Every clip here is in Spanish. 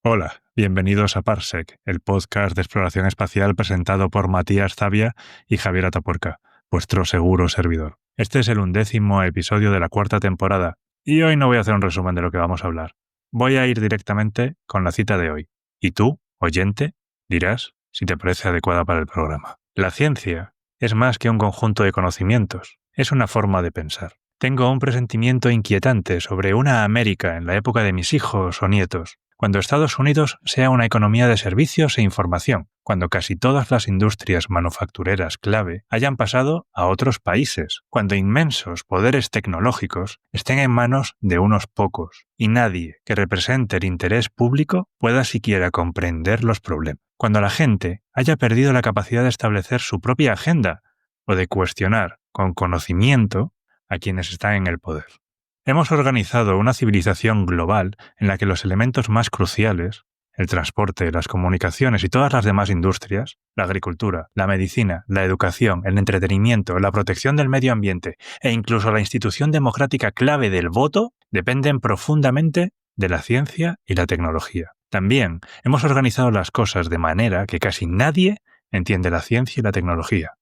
Hola, bienvenidos a Parsec, el podcast de exploración espacial presentado por Matías Zavia y Javier Atapuerca, vuestro seguro servidor. Este es el 11º episodio de la 4ª temporada, y hoy no voy a hacer un resumen de lo que vamos a hablar. Voy a ir directamente con la cita de hoy. Y tú, oyente, dirás si te parece adecuada para el programa. La ciencia es más que un conjunto de conocimientos, es una forma de pensar. Tengo un presentimiento inquietante sobre una América en la época de mis hijos o nietos, cuando Estados Unidos sea una economía de servicios e información, cuando casi todas las industrias manufactureras clave hayan pasado a otros países, cuando inmensos poderes tecnológicos estén en manos de unos pocos y nadie que represente el interés público pueda siquiera comprender los problemas, cuando la gente haya perdido la capacidad de establecer su propia agenda o de cuestionar con conocimiento a quienes están en el poder. Hemos organizado una civilización global en la que los elementos más cruciales, el transporte, las comunicaciones y todas las demás industrias, la agricultura, la medicina, la educación, el entretenimiento, la protección del medio ambiente e incluso la institución democrática clave del voto, dependen profundamente de la ciencia y la tecnología. También hemos organizado las cosas de manera que casi nadie entiende la ciencia y la tecnología.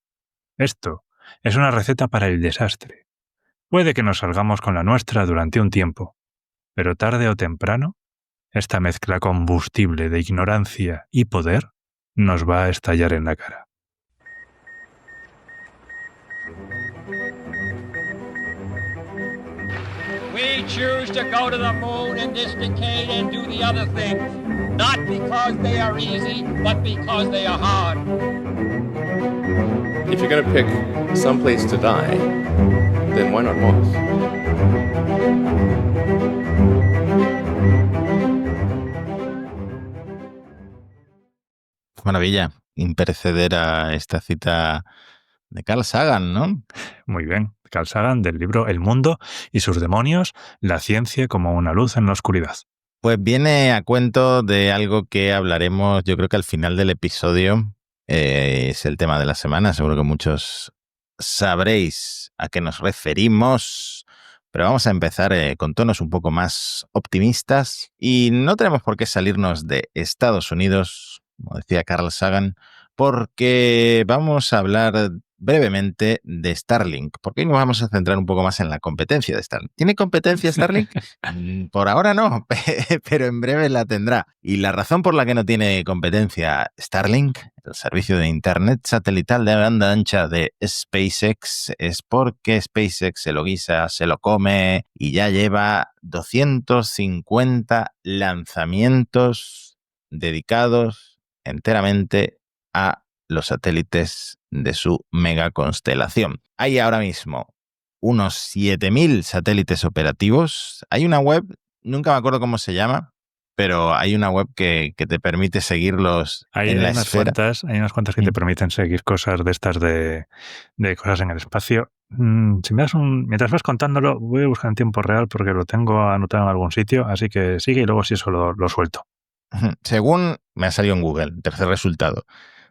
Esto es una receta para el desastre. Puede que nos salgamos con la nuestra durante un tiempo, pero tarde o temprano, esta mezcla combustible de ignorancia y poder nos va a estallar en la cara. We choose to go to the moon in this decade and do the other things, not because they are easy, but because they are hard. If you're going to pick some place to die, then why not Mars? Maravilla, impereceder a esta cita de Carl Sagan, ¿no? Muy bien, Carl Sagan del libro El mundo y sus demonios, la ciencia como una luz en la oscuridad. Pues viene a cuento de algo que hablaremos, yo creo que al final del episodio, es el tema de la semana, seguro que muchos sabréis a qué nos referimos, pero vamos a empezar con tonos un poco más optimistas y no tenemos por qué salirnos de Estados Unidos, como decía Carl Sagan, porque vamos a hablar brevemente de Starlink, porque hoy nos vamos a centrar un poco más en la competencia de Starlink. ¿Tiene competencia Starlink? Por ahora no, pero en breve la tendrá. Y la razón por la que no tiene competencia Starlink, el servicio de Internet satelital de banda ancha de SpaceX, es porque SpaceX se lo guisa, se lo come y ya lleva 250 lanzamientos dedicados enteramente a los satélites de su megaconstelación. Hay ahora mismo unos 7.000 satélites operativos. Hay una web, nunca me acuerdo cómo se llama, pero hay una web que te permite seguirlos en la esfera. Hay unas cuantas que te permiten seguir cosas de estas de cosas en el espacio. Si me das mientras vas contándolo, voy a buscar en tiempo real porque lo tengo anotado en algún sitio, así que sigue y luego si eso lo suelto. Según me ha salido en Google, tercer resultado,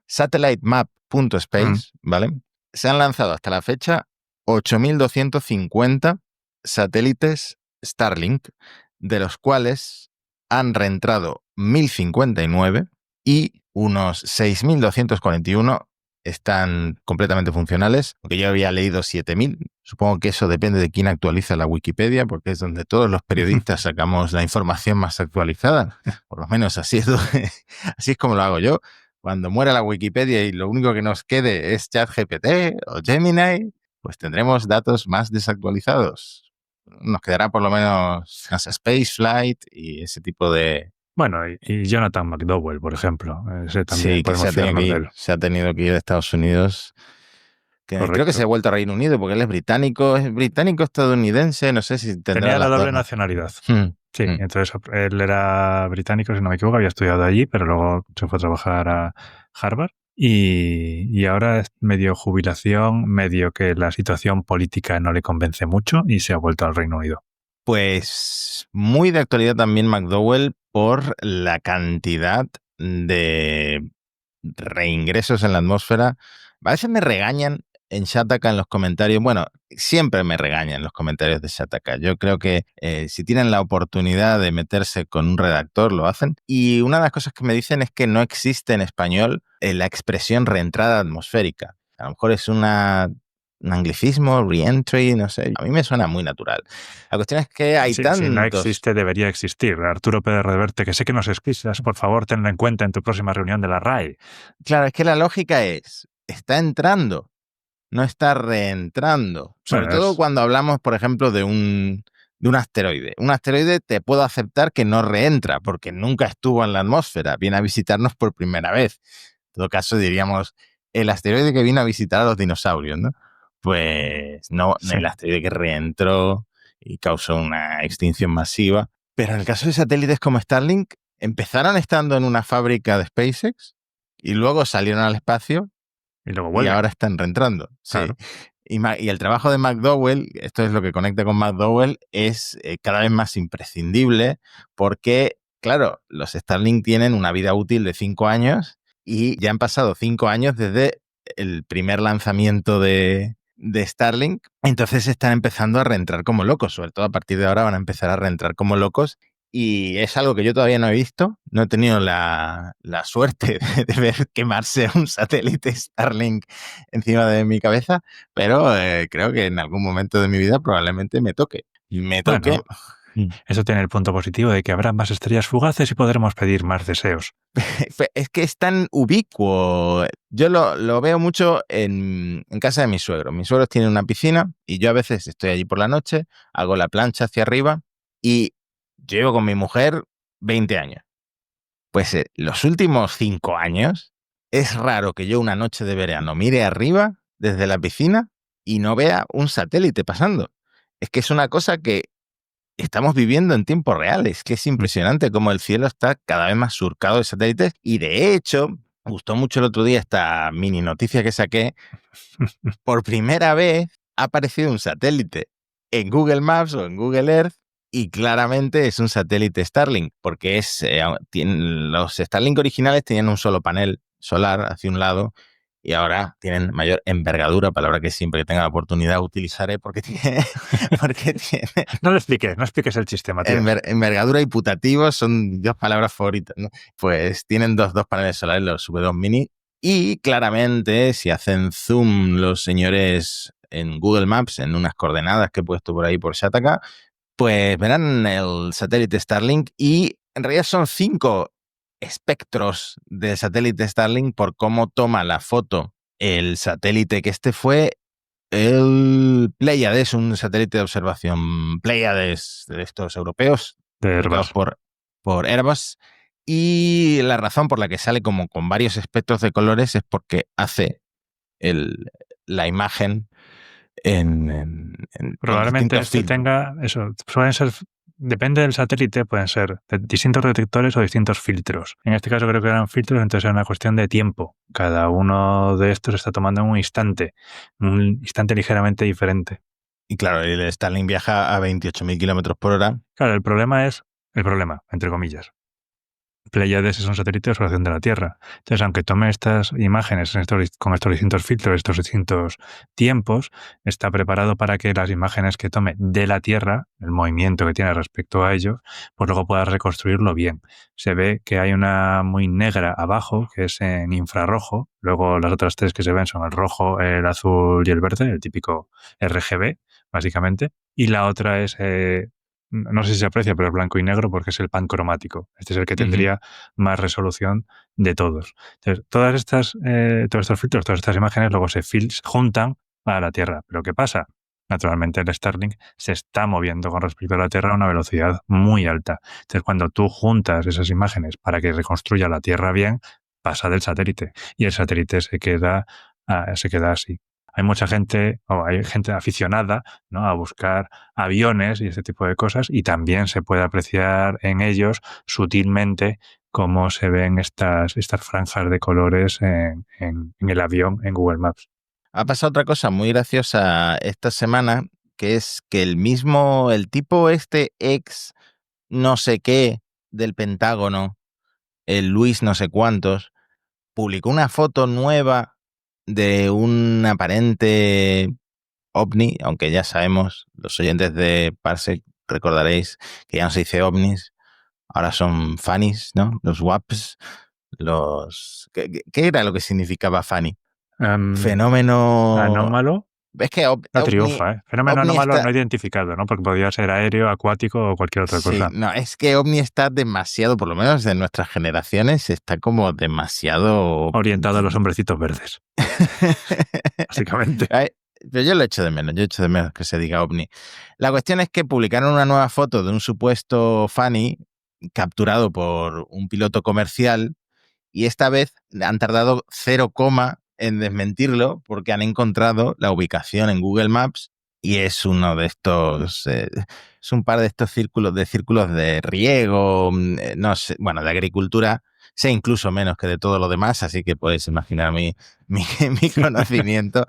satellitemap.space, ¿vale? Se han lanzado hasta la fecha 8.250 satélites Starlink, de los cuales han reentrado 1.059 y unos 6.241 están completamente funcionales, aunque yo había leído 7.000. Supongo que eso depende de quién actualiza la Wikipedia, porque es donde todos los periodistas sacamos la información más actualizada. Por lo menos así es como lo hago yo. Cuando muera la Wikipedia y lo único que nos quede es ChatGPT o Gemini, pues tendremos datos más desactualizados. Nos quedará por lo menos NASA Spaceflight y ese tipo de... Bueno, y Jonathan McDowell, por ejemplo. Ese también sí, que se ha tenido que ir a Estados Unidos. Creo que se ha vuelto a Reino Unido porque él es británico-estadounidense, no sé si tendrá tenía la doble nacionalidad. Sí, entonces él era británico, si no me equivoco, había estudiado allí, pero luego se fue a trabajar a Harvard y ahora es medio jubilación, medio que la situación política no le convence mucho y se ha vuelto al Reino Unido. Pues muy de actualidad también McDowell por la cantidad de reingresos en la atmósfera. A veces me regañan en Shataka en los comentarios, bueno, siempre me regañan los comentarios de Shataka. Yo creo que si tienen la oportunidad de meterse con un redactor, lo hacen. Y una de las cosas que me dicen es que no existe en español la expresión reentrada atmosférica. A lo mejor es un anglicismo, reentry, no sé. A mí me suena muy natural. La cuestión es que hay Si tantos... no existe, debería existir. Arturo Pérez Reverte, que sé que nos escuchas, por favor, tenlo en cuenta en tu próxima reunión de la RAE. Claro, es que la lógica es, está entrando, no está reentrando. Sobre todo cuando hablamos, por ejemplo, de un asteroide. Un asteroide te puedo aceptar que no reentra, porque nunca estuvo en la atmósfera, viene a visitarnos por primera vez. En todo caso, diríamos, el asteroide que vino a visitar a los dinosaurios, ¿no? Pues no, Sí. el asteroide que reentró y causó una extinción masiva. Pero en el caso de satélites como Starlink, empezaron estando en una fábrica de SpaceX y luego salieron al espacio Y luego y vuelven. ahora están reentrando. Claro. Sí. Y el trabajo de McDowell, esto es lo que conecta con McDowell, es cada vez más imprescindible porque, claro, los Starlink tienen una vida útil de 5 años y ya han pasado 5 años desde el primer lanzamiento de Starlink. Entonces están empezando a reentrar como locos. Sobre todo a partir de ahora van a empezar a reentrar como locos. Y es algo que yo todavía no he visto. No he tenido la suerte de ver quemarse un satélite Starlink encima de mi cabeza, pero creo que en algún momento de mi vida probablemente me toque. Bueno, eso tiene el punto positivo de que habrá más estrellas fugaces y podremos pedir más deseos. Es que es tan ubicuo. Yo lo veo mucho en casa de mis suegros. Mis suegros tienen una piscina y yo a veces estoy allí por la noche, hago la plancha hacia arriba y llevo con mi mujer 20 años. Pues los últimos 5 años es raro que yo una noche de verano mire arriba desde la piscina y no vea un satélite pasando. Es que es una cosa que estamos viviendo en tiempo real. Es que es impresionante cómo el cielo está cada vez más surcado de satélites. Y de hecho, me gustó mucho el otro día esta mini noticia que saqué. Por primera vez ha aparecido un satélite en Google Maps o en Google Earth y claramente es un satélite Starlink, porque los Starlink originales tenían un solo panel solar hacia un lado y ahora tienen mayor envergadura, palabra que siempre que tenga la oportunidad utilizaré porque tiene No lo expliques, no expliques el chiste, Matías. envergadura y putativo son 2 palabras favoritas, ¿no? Pues tienen dos paneles solares, los V2 Mini, y claramente si hacen zoom los señores en Google Maps, en unas coordenadas que he puesto por ahí por Shataka, pues verán el satélite Starlink y en realidad son 5 espectros del satélite Starlink por cómo toma la foto el satélite, que fue el Pleiades, un satélite de observación Pleiades de estos europeos, De Airbus. por Airbus. Y la razón por la que sale como con varios espectros de colores es porque hace la imagen Probablemente distintos filtros. tenga eso. Suelen ser, depende del satélite, pueden ser distintos detectores o distintos filtros. En este caso creo que eran filtros, entonces era una cuestión de tiempo. Cada uno de estos está tomando un instante ligeramente diferente. Y claro, el Starlink viaja a 28.000 kilómetros por hora. Claro, el problema, entre comillas. Pleiades es un satélite de observación de la Tierra. Entonces, aunque tome estas imágenes con estos distintos filtros, estos distintos tiempos, está preparado para que las imágenes que tome de la Tierra, el movimiento que tiene respecto a ello, pues luego pueda reconstruirlo bien. Se ve que hay una muy negra abajo, que es en infrarrojo. Luego las otras 3 que se ven son el rojo, el azul y el verde, el típico RGB, básicamente. Y la otra es... no sé si se aprecia, pero es blanco y negro porque es el pancromático. Este es el que tendría más resolución de todos. Entonces, todos estos filtros, todas estas imágenes luego se juntan a la Tierra. ¿Pero qué pasa? Naturalmente el Starlink se está moviendo con respecto a la Tierra a una velocidad muy alta. Entonces, cuando tú juntas esas imágenes para que reconstruya la Tierra bien, pasa del satélite y el satélite se queda así. Hay mucha gente, o hay gente aficionada, ¿no?, a buscar aviones y ese tipo de cosas, y también se puede apreciar en ellos sutilmente cómo se ven estas franjas de colores en el avión en Google Maps. Ha pasado otra cosa muy graciosa esta semana, que es que el tipo ex no sé qué del Pentágono, el Luis no sé cuántos, publicó una foto nueva de un aparente ovni, aunque ya sabemos, los oyentes de Parsec recordaréis que ya no se dice ovnis, ahora son funnies, ¿no? Los WAPs, ¿Qué era lo que significaba funny? Fenómeno... Anómalo. Es que No ovni, triunfa, ¿eh? Fenómeno ovni anómalo está... no identificado, ¿no? Porque podría ser aéreo, acuático o cualquier otra cosa. No, es que ovni está demasiado, por lo menos en nuestras generaciones, está como demasiado... Orientado a los hombrecitos verdes. Básicamente. Pero yo echo de menos que se diga ovni. La cuestión es que publicaron una nueva foto de un supuesto funny capturado por un piloto comercial y esta vez han tardado 0, en desmentirlo porque han encontrado la ubicación en Google Maps y es uno de estos, es un par de estos círculos de riego, no sé, bueno, de agricultura, sé incluso menos que de todo lo demás, así que podéis imaginar mi conocimiento,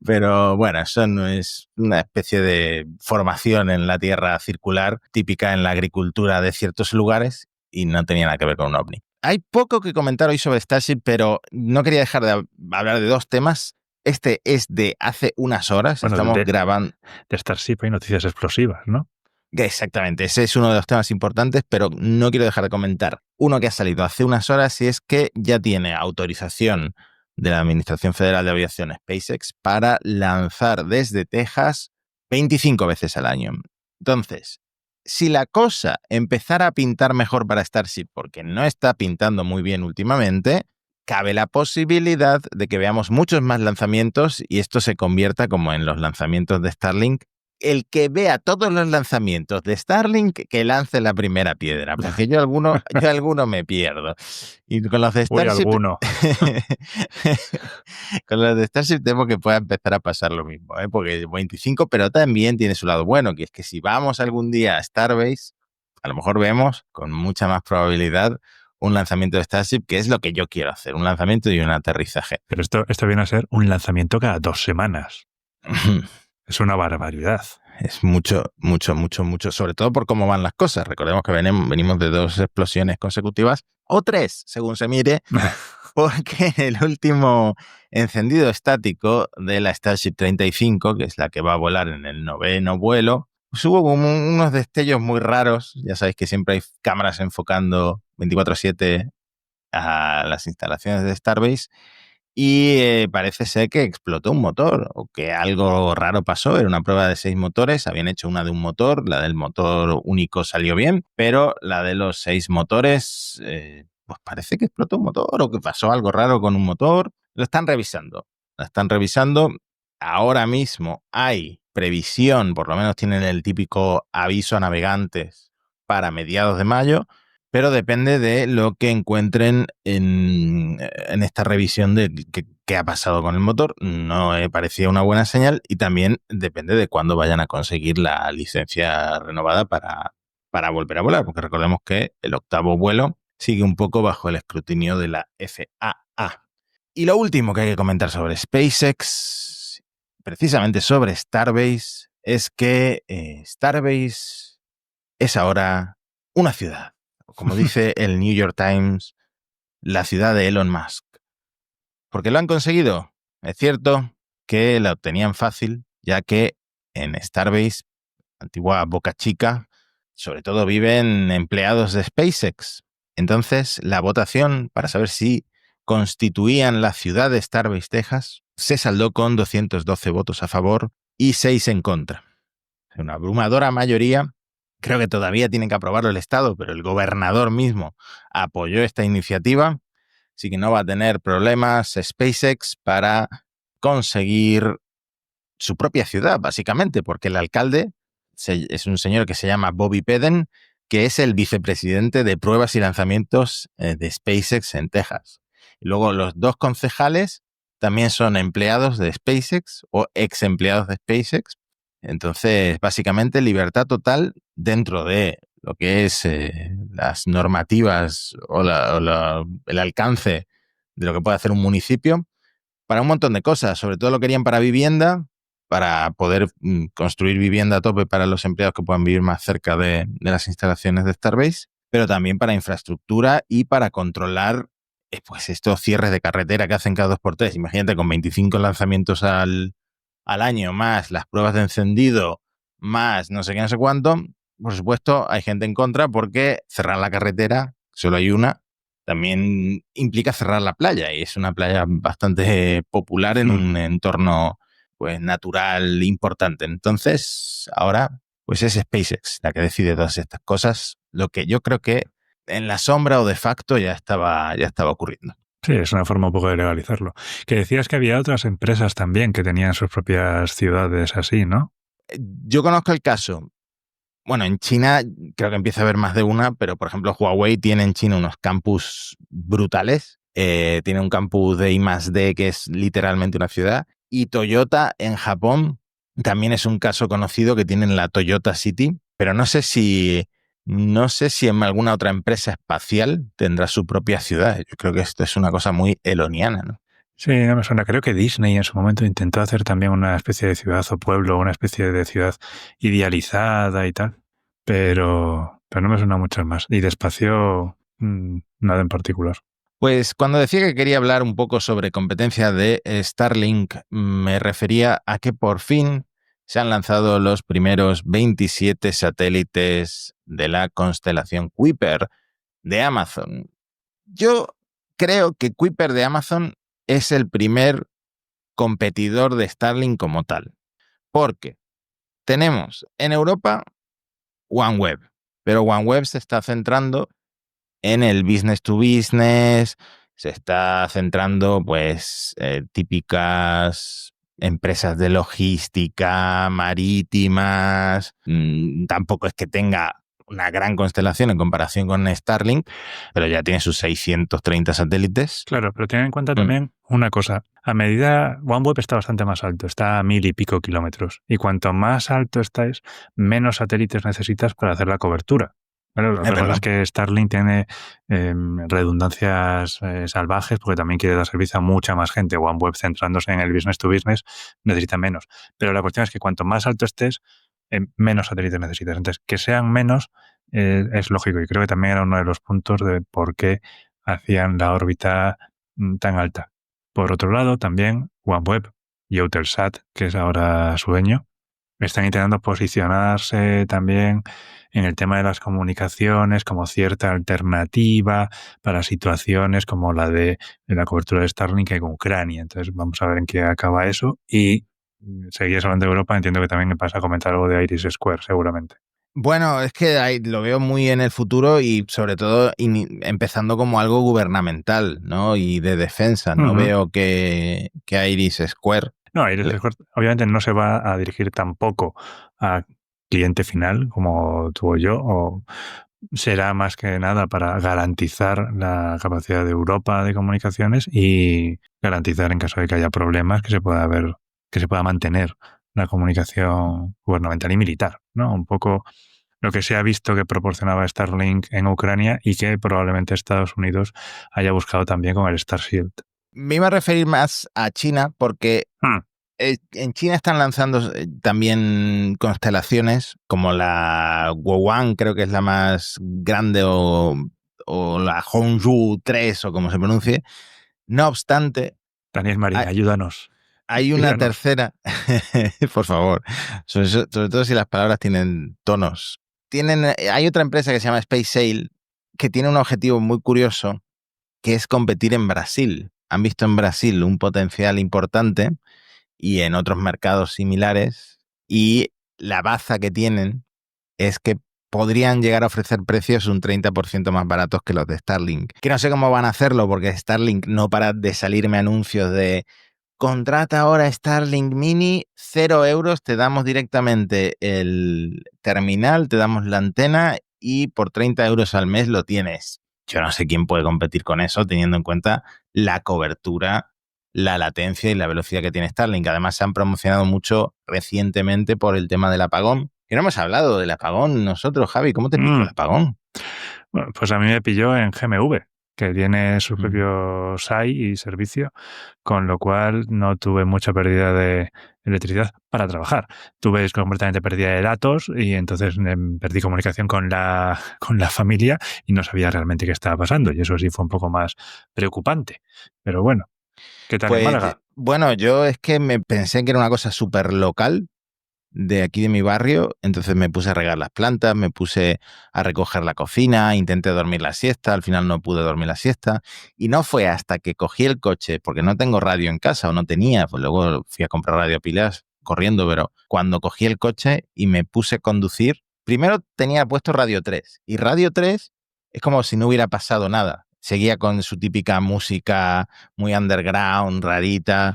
pero bueno, eso no es una especie de formación en la tierra circular típica en la agricultura de ciertos lugares y no tenía nada que ver con un ovni. Hay poco que comentar hoy sobre Starship, pero no quería dejar de hablar de 2 temas. Este es de hace unas horas, Bueno, estamos grabando... De Starship hay noticias explosivas, ¿no? Exactamente, ese es uno de los temas importantes, pero no quiero dejar de comentar uno que ha salido hace unas horas y es que ya tiene autorización de la Administración Federal de Aviación SpaceX para lanzar desde Texas 25 veces al año. Entonces, si la cosa empezara a pintar mejor para Starship, porque no está pintando muy bien últimamente, cabe la posibilidad de que veamos muchos más lanzamientos y esto se convierta como en los lanzamientos de Starlink. El que vea todos los lanzamientos de Starlink, que lance la primera piedra, porque yo alguno me pierdo. Y con los de Starship... con los de Starship temo que pueda empezar a pasar lo mismo, porque 25, pero también tiene su lado bueno, que es que si vamos algún día a Starbase, a lo mejor vemos con mucha más probabilidad un lanzamiento de Starship, que es lo que yo quiero hacer, un lanzamiento y un aterrizaje. Pero esto viene a ser un lanzamiento cada 2 semanas. Es una barbaridad. Es mucho, sobre todo por cómo van las cosas. Recordemos que venimos de 2 explosiones consecutivas, o 3, según se mire, porque el último encendido estático de la Starship 35, que es la que va a volar en el 9º vuelo, pues hubo unos destellos muy raros. Ya sabéis que siempre hay cámaras enfocando 24/7 a las instalaciones de Starbase. Y parece ser que explotó un motor o que algo raro pasó. Era una prueba de 6 motores. Habían hecho una de un motor. La del motor único salió bien, pero la de los 6 motores, pues parece que explotó un motor o que pasó algo raro con un motor. Lo están revisando. Ahora mismo hay previsión, por lo menos tienen el típico aviso a navegantes para mediados de mayo. Pero depende de lo que encuentren en esta revisión de qué ha pasado con el motor. No parecía una buena señal y también depende de cuándo vayan a conseguir la licencia renovada para volver a volar, porque recordemos que el 8º vuelo sigue un poco bajo el escrutinio de la FAA. Y lo último que hay que comentar sobre SpaceX, precisamente sobre Starbase, es que Starbase es ahora una ciudad. Como dice el New York Times, la ciudad de Elon Musk. ¿Por qué lo han conseguido? Es cierto que la obtenían fácil, ya que en Starbase, antigua Boca Chica, sobre todo viven empleados de SpaceX. Entonces, la votación para saber si constituían la ciudad de Starbase, Texas, se saldó con 212 votos a favor y 6 en contra. Una abrumadora mayoría. Creo que todavía tienen que aprobarlo el Estado, pero el gobernador mismo apoyó esta iniciativa, así que no va a tener problemas SpaceX para conseguir su propia ciudad, básicamente, porque el alcalde es un señor que se llama Bobby Peden, que es el vicepresidente de pruebas y lanzamientos de SpaceX en Texas. Y luego los 2 concejales también son empleados de SpaceX o ex empleados de SpaceX. Entonces, básicamente, libertad total dentro de lo que es las normativas o el alcance de lo que puede hacer un municipio para un montón de cosas. Sobre todo lo querían para vivienda, para poder construir vivienda a tope para los empleados que puedan vivir más cerca de las instalaciones de Starbase, pero también para infraestructura y para controlar pues estos cierres de carretera que hacen cada 2x3, imagínate con 25 lanzamientos al año, más las pruebas de encendido, más no sé qué, no sé cuánto, por supuesto hay gente en contra porque cerrar la carretera, solo hay una, también implica cerrar la playa, y es una playa bastante popular en un entorno pues natural importante. Entonces, ahora pues es SpaceX la que decide todas estas cosas, lo que yo creo que en la sombra o de facto ya estaba ocurriendo. Sí, es una forma un poco de legalizarlo. Que decías que había otras empresas también que tenían sus propias ciudades así, ¿no? Yo conozco el caso. Bueno, en China creo que empieza a haber más de una, pero por ejemplo Huawei tiene en China unos campus brutales. Tiene un campus de I+D que es literalmente una ciudad. Y Toyota en Japón también es un caso conocido, que tienen la Toyota City, pero no sé si en alguna otra empresa espacial tendrá su propia ciudad. Yo creo que esto es una cosa muy eloniana, ¿no? Sí, no me suena. Creo que Disney en su momento intentó hacer también una especie de ciudad o pueblo, una especie de ciudad idealizada y tal, pero no me suena mucho más. Y de espacio, nada en particular. Pues cuando decía que quería hablar un poco sobre competencia de Starlink, me refería a que por fin se han lanzado los primeros 27 satélites de la constelación Kuiper de Amazon. Yo creo que Kuiper de Amazon es el primer competidor de Starlink como tal, porque tenemos en Europa OneWeb, pero OneWeb se está centrando en el business to business, se está centrando pues típicas empresas de logística marítimas. Tampoco es que tenga una gran constelación en comparación con Starlink, pero ya tiene sus 630 satélites. Claro, pero ten en cuenta también una cosa. A medida, OneWeb está bastante más alto, está a 1000 y pico kilómetros. Y cuanto más alto estáis, menos satélites necesitas para hacer la cobertura. Bueno, lo que pasa es que Starlink tiene redundancias salvajes, porque también quiere dar servicio a mucha más gente. OneWeb, centrándose en el business to business, necesita menos. Pero la cuestión es que cuanto más alto estés, menos satélites necesitas. Entonces, que sean menos es lógico, y creo que también era uno de los puntos de por qué hacían la órbita tan alta. Por otro lado, también OneWeb y Eutelsat, que es ahora su dueño, están intentando posicionarse también en el tema de las comunicaciones como cierta alternativa para situaciones como la de la cobertura de Starlink en Ucrania. Entonces vamos a ver en qué acaba eso. Y seguías hablando de Europa, entiendo que también me vas a comentar algo de Iris Square, seguramente. Bueno, es que ahí lo veo muy en el futuro, y sobre todo empezando como algo gubernamental, ¿no? Y de defensa. No veo que Iris Square... No, Iris Square obviamente no se va a dirigir tampoco a cliente final como tú o yo, o será más que nada para garantizar la capacidad de Europa de comunicaciones y garantizar en caso de que haya problemas que se pueda mantener la comunicación gubernamental y militar, ¿no? Un poco lo que se ha visto que proporcionaba Starlink en Ucrania y que probablemente Estados Unidos haya buscado también con el Starshield. Me iba a referir más a China porque en China están lanzando también constelaciones como la Guowan, creo que es la más grande, o la Hongzhou 3 o como se pronuncie. No obstante... Daniel Marín, ayúdanos. Hay una tercera, por favor, sobre todo si las palabras tienen tonos. Hay otra empresa que se llama SpaceSail que tiene un objetivo muy curioso, que es competir en Brasil. Han visto en Brasil un potencial importante y en otros mercados similares, y la baza que tienen es que podrían llegar a ofrecer precios un 30% más baratos que los de Starlink. Que no sé cómo van a hacerlo, porque Starlink no para de salirme anuncios de contrata ahora Starlink Mini, 0 euros, te damos directamente el terminal, te damos la antena y por 30 euros al mes lo tienes. Yo no sé quién puede competir con eso, teniendo en cuenta la cobertura, la latencia y la velocidad que tiene Starlink. Además, se han promocionado mucho recientemente por el tema del apagón. Que no hemos hablado del apagón nosotros, Javi. ¿Cómo te pilló el apagón? Bueno, pues a mí me pilló en GMV. que tiene su propio SAI y servicio, con lo cual no tuve mucha pérdida de electricidad para trabajar. Tuve completamente pérdida de datos y entonces perdí comunicación con la familia y no sabía realmente qué estaba pasando, y eso sí fue un poco más preocupante. Pero bueno, ¿qué tal en Pues, Málaga? bueno, yo es que me pensé que era una cosa súper local de aquí de mi barrio, entonces me puse a regar las plantas, me puse a recoger la cocina, intenté dormir la siesta, al final no pude dormir la siesta, y no fue hasta que cogí el coche, porque no tengo radio en casa, o no tenía, pues luego fui a comprar radio a pilas corriendo, pero cuando cogí el coche y me puse a conducir, primero tenía puesto Radio 3, y Radio 3 es como si no hubiera pasado nada. Seguía con su típica música muy underground, rarita,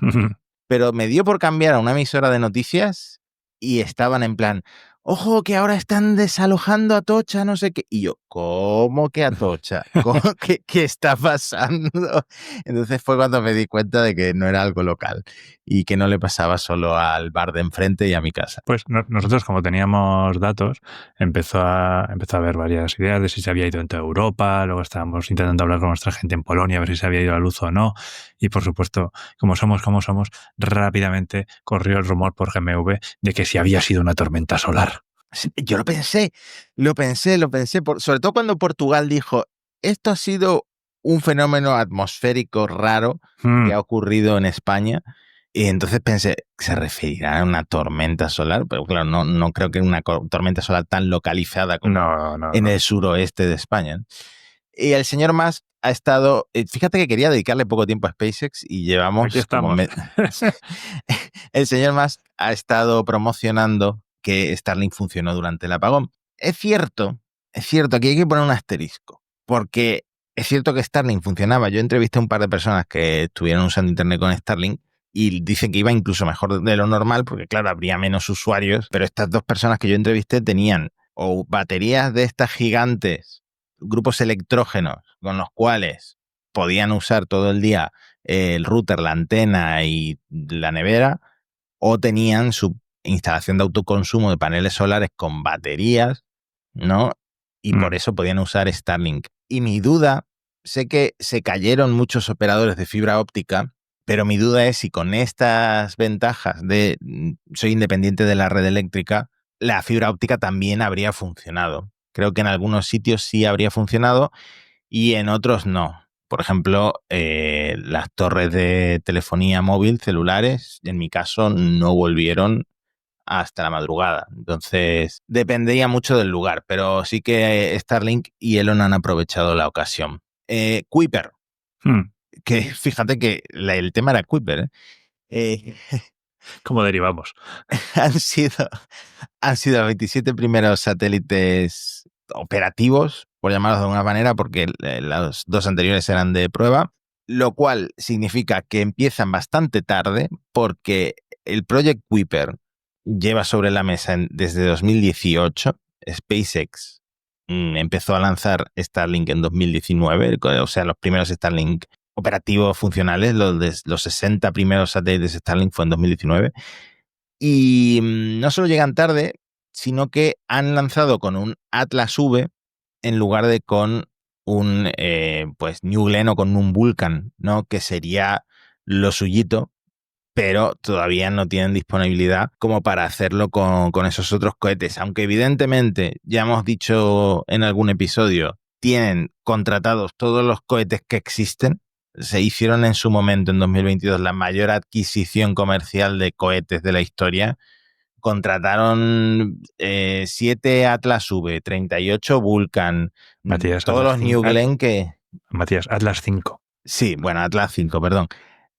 pero me dio por cambiar a una emisora de noticias y estaban en plan, ojo, que ahora están desalojando Atocha, no sé qué. Y yo, ¿cómo que Atocha? ¿Qué está pasando? Entonces fue cuando me di cuenta de que no era algo local y que no le pasaba solo al bar de enfrente y a mi casa. Pues nosotros, como teníamos datos, empezó a haber varias ideas de si se había ido en toda Europa, luego estábamos intentando hablar con nuestra gente en Polonia, a ver si se había ido la luz o no, y por supuesto, como somos, rápidamente corrió el rumor por GMV de que si había sido una tormenta solar. Yo lo pensé, sobre todo cuando Portugal dijo, esto ha sido un fenómeno atmosférico raro que ha ocurrido en España. Y entonces pensé, ¿se referirá a una tormenta solar? Pero claro, no creo que una tormenta solar tan localizada como en el suroeste de España. Y el señor Musk ha estado... Fíjate que quería dedicarle poco tiempo a SpaceX y llevamos... Aquí estamos. El señor Musk ha estado promocionando que Starlink funcionó durante el apagón. Es cierto, aquí hay que poner un asterisco, porque es cierto que Starlink funcionaba. Yo entrevisté a un par de personas que estuvieron usando internet con Starlink y dicen que iba incluso mejor de lo normal, porque claro, habría menos usuarios, pero estas dos personas que yo entrevisté tenían o baterías de estas gigantes, grupos electrógenos, con los cuales podían usar todo el día el router, la antena y la nevera, o tenían su instalación de autoconsumo de paneles solares con baterías, ¿no? Y por eso podían usar Starlink. Y mi duda, sé que se cayeron muchos operadores de fibra óptica, pero mi duda es si con estas ventajas de soy independiente de la red eléctrica, la fibra óptica también habría funcionado. Creo que en algunos sitios sí habría funcionado y en otros no. Por ejemplo, las torres de telefonía móvil, celulares, en mi caso no volvieron hasta la madrugada. Entonces, dependería mucho del lugar, pero sí que Starlink y Elon han aprovechado la ocasión. Kuiper, que fíjate que el tema era Kuiper, ¿Cómo derivamos? han sido los 27 primeros satélites operativos, por llamarlos de alguna manera, porque los dos anteriores eran de prueba, lo cual significa que empiezan bastante tarde, porque el Project Kuiper lleva sobre la mesa desde 2018. SpaceX empezó a lanzar Starlink en 2019, o sea, los primeros Starlink operativos funcionales, los 60 primeros satélites Starlink fue en 2019. Y no solo llegan tarde, sino que han lanzado con un Atlas V en lugar de con un pues New Glenn o con un Vulcan, ¿no? Que sería lo suyito, pero todavía no tienen disponibilidad como para hacerlo con esos otros cohetes. Aunque evidentemente, ya hemos dicho en algún episodio, tienen contratados todos los cohetes que existen. Se hicieron en su momento, en 2022, la mayor adquisición comercial de cohetes de la historia. Contrataron 7 Atlas V, 38 Vulcan, Matías, todos Atlas los New 5. Glenn que... Matías, Atlas 5. Sí, bueno, Atlas 5, perdón.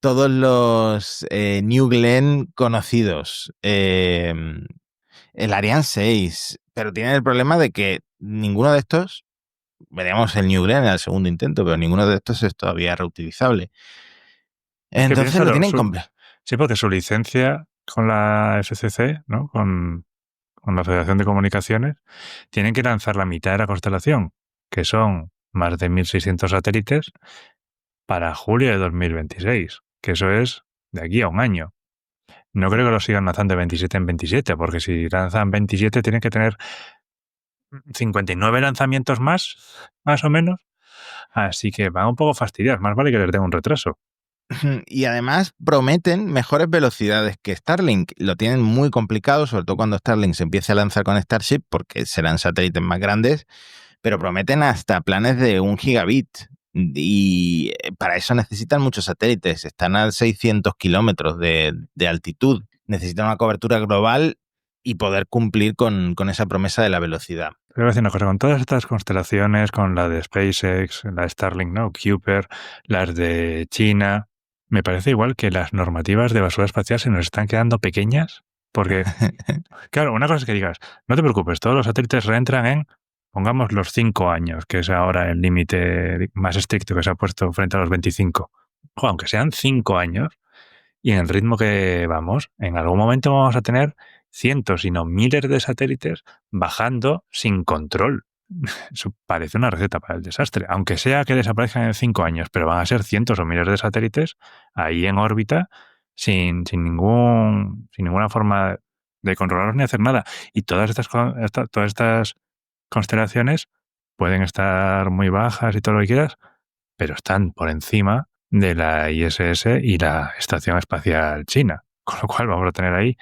Todos los New Glenn conocidos. El Ariane 6. Pero tienen el problema de que ninguno de estos, veremos el New Glenn en el segundo intento, pero ninguno de estos es todavía reutilizable. Entonces lo tienen complejo. Sí, porque su licencia con la FCC, ¿no? Con la Federación de Comunicaciones, tienen que lanzar la mitad de la constelación, que son más de 1.600 satélites, para julio de 2026, que eso es de aquí a un año. No creo que lo sigan lanzando de 27 en 27, porque si lanzan 27 tienen que tener 59 lanzamientos más o menos, Así que van un poco fastidiados, más vale que les den un retraso. Y además prometen mejores velocidades que Starlink. Lo tienen muy complicado, sobre todo cuando Starlink se empiece a lanzar con Starship, porque serán satélites más grandes, pero prometen hasta planes de 1 gigabit. Y para eso necesitan muchos satélites. Están a 600 kilómetros de altitud. Necesitan una cobertura global y poder cumplir con esa promesa de la velocidad. Pero voy a decir una cosa, con todas estas constelaciones, con la de SpaceX, la de Starlink, ¿no? Kuiper, las de China, me parece igual que las normativas de basura espacial se nos están quedando pequeñas, porque, claro, una cosa es que digas, no te preocupes, todos los satélites reentran en, pongamos, los 5 años, que es ahora el límite más estricto que se ha puesto frente a los 25. Ojo, aunque sean 5 años, y en el ritmo que vamos, en algún momento vamos a tener cientos, si no miles de satélites bajando sin control. Eso parece una receta para el desastre, aunque sea que desaparezcan en 5 años, pero van a ser cientos o miles de satélites ahí en órbita sin ninguna forma de controlarlos ni hacer nada. Y todas estas constelaciones pueden estar muy bajas y todo lo que quieras, pero están por encima de la ISS y la Estación Espacial China. Con lo cual vamos a tener ahí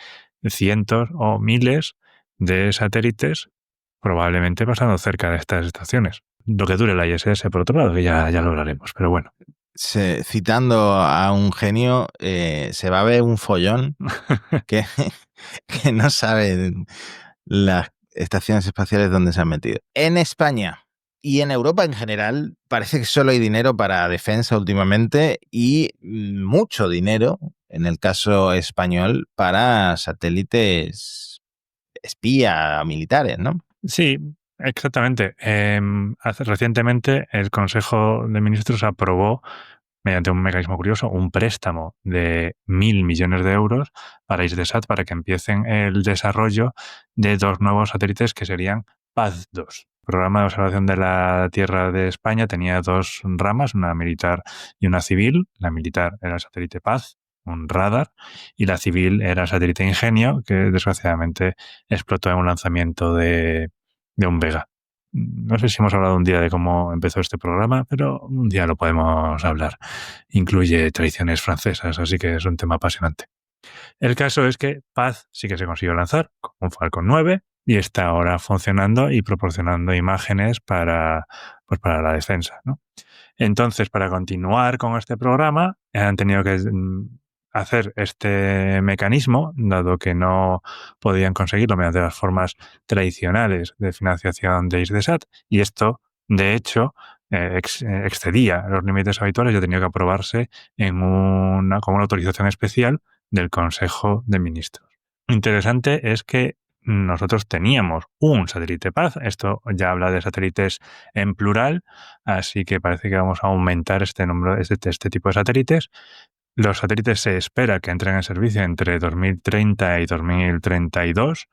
cientos o miles de satélites probablemente pasando cerca de estas estaciones. Lo que dure la ISS, por otro lado, que ya lo hablaremos, pero bueno. Citando a un genio, se va a ver un follón que no sabe las estaciones espaciales donde se han metido. En España y en Europa en general parece que solo hay dinero para defensa últimamente y mucho dinero, en el caso español, para satélites espía militares, ¿no? Sí, exactamente. Recientemente el Consejo de Ministros aprobó, mediante un mecanismo curioso, un préstamo de 1.000 millones de euros para Hisdesat para que empiecen el desarrollo de 2 nuevos satélites que serían PAZ-2. El programa de observación de la Tierra de España tenía 2 ramas, una militar y una civil. La militar era el satélite PAZ, un radar, y la civil era el satélite Ingenio, que desgraciadamente explotó en un lanzamiento de un Vega. No sé si hemos hablado un día de cómo empezó este programa, pero un día lo podemos hablar. Incluye tradiciones francesas, así que es un tema apasionante. El caso es que Paz sí que se consiguió lanzar con un Falcon 9 y está ahora funcionando y proporcionando imágenes para la defensa, ¿no? Entonces, para continuar con este programa, han tenido que hacer este mecanismo, dado que no podían conseguirlo mediante las formas tradicionales de financiación de Hisdesat, y esto, de hecho, excedía los límites habituales y ha tenido que aprobarse como una autorización especial del Consejo de Ministros. Interesante es que nosotros teníamos un satélite Paz, esto ya habla de satélites en plural, así que parece que vamos a aumentar este tipo de satélites. Los satélites se espera que entren en servicio entre 2030 y 2032.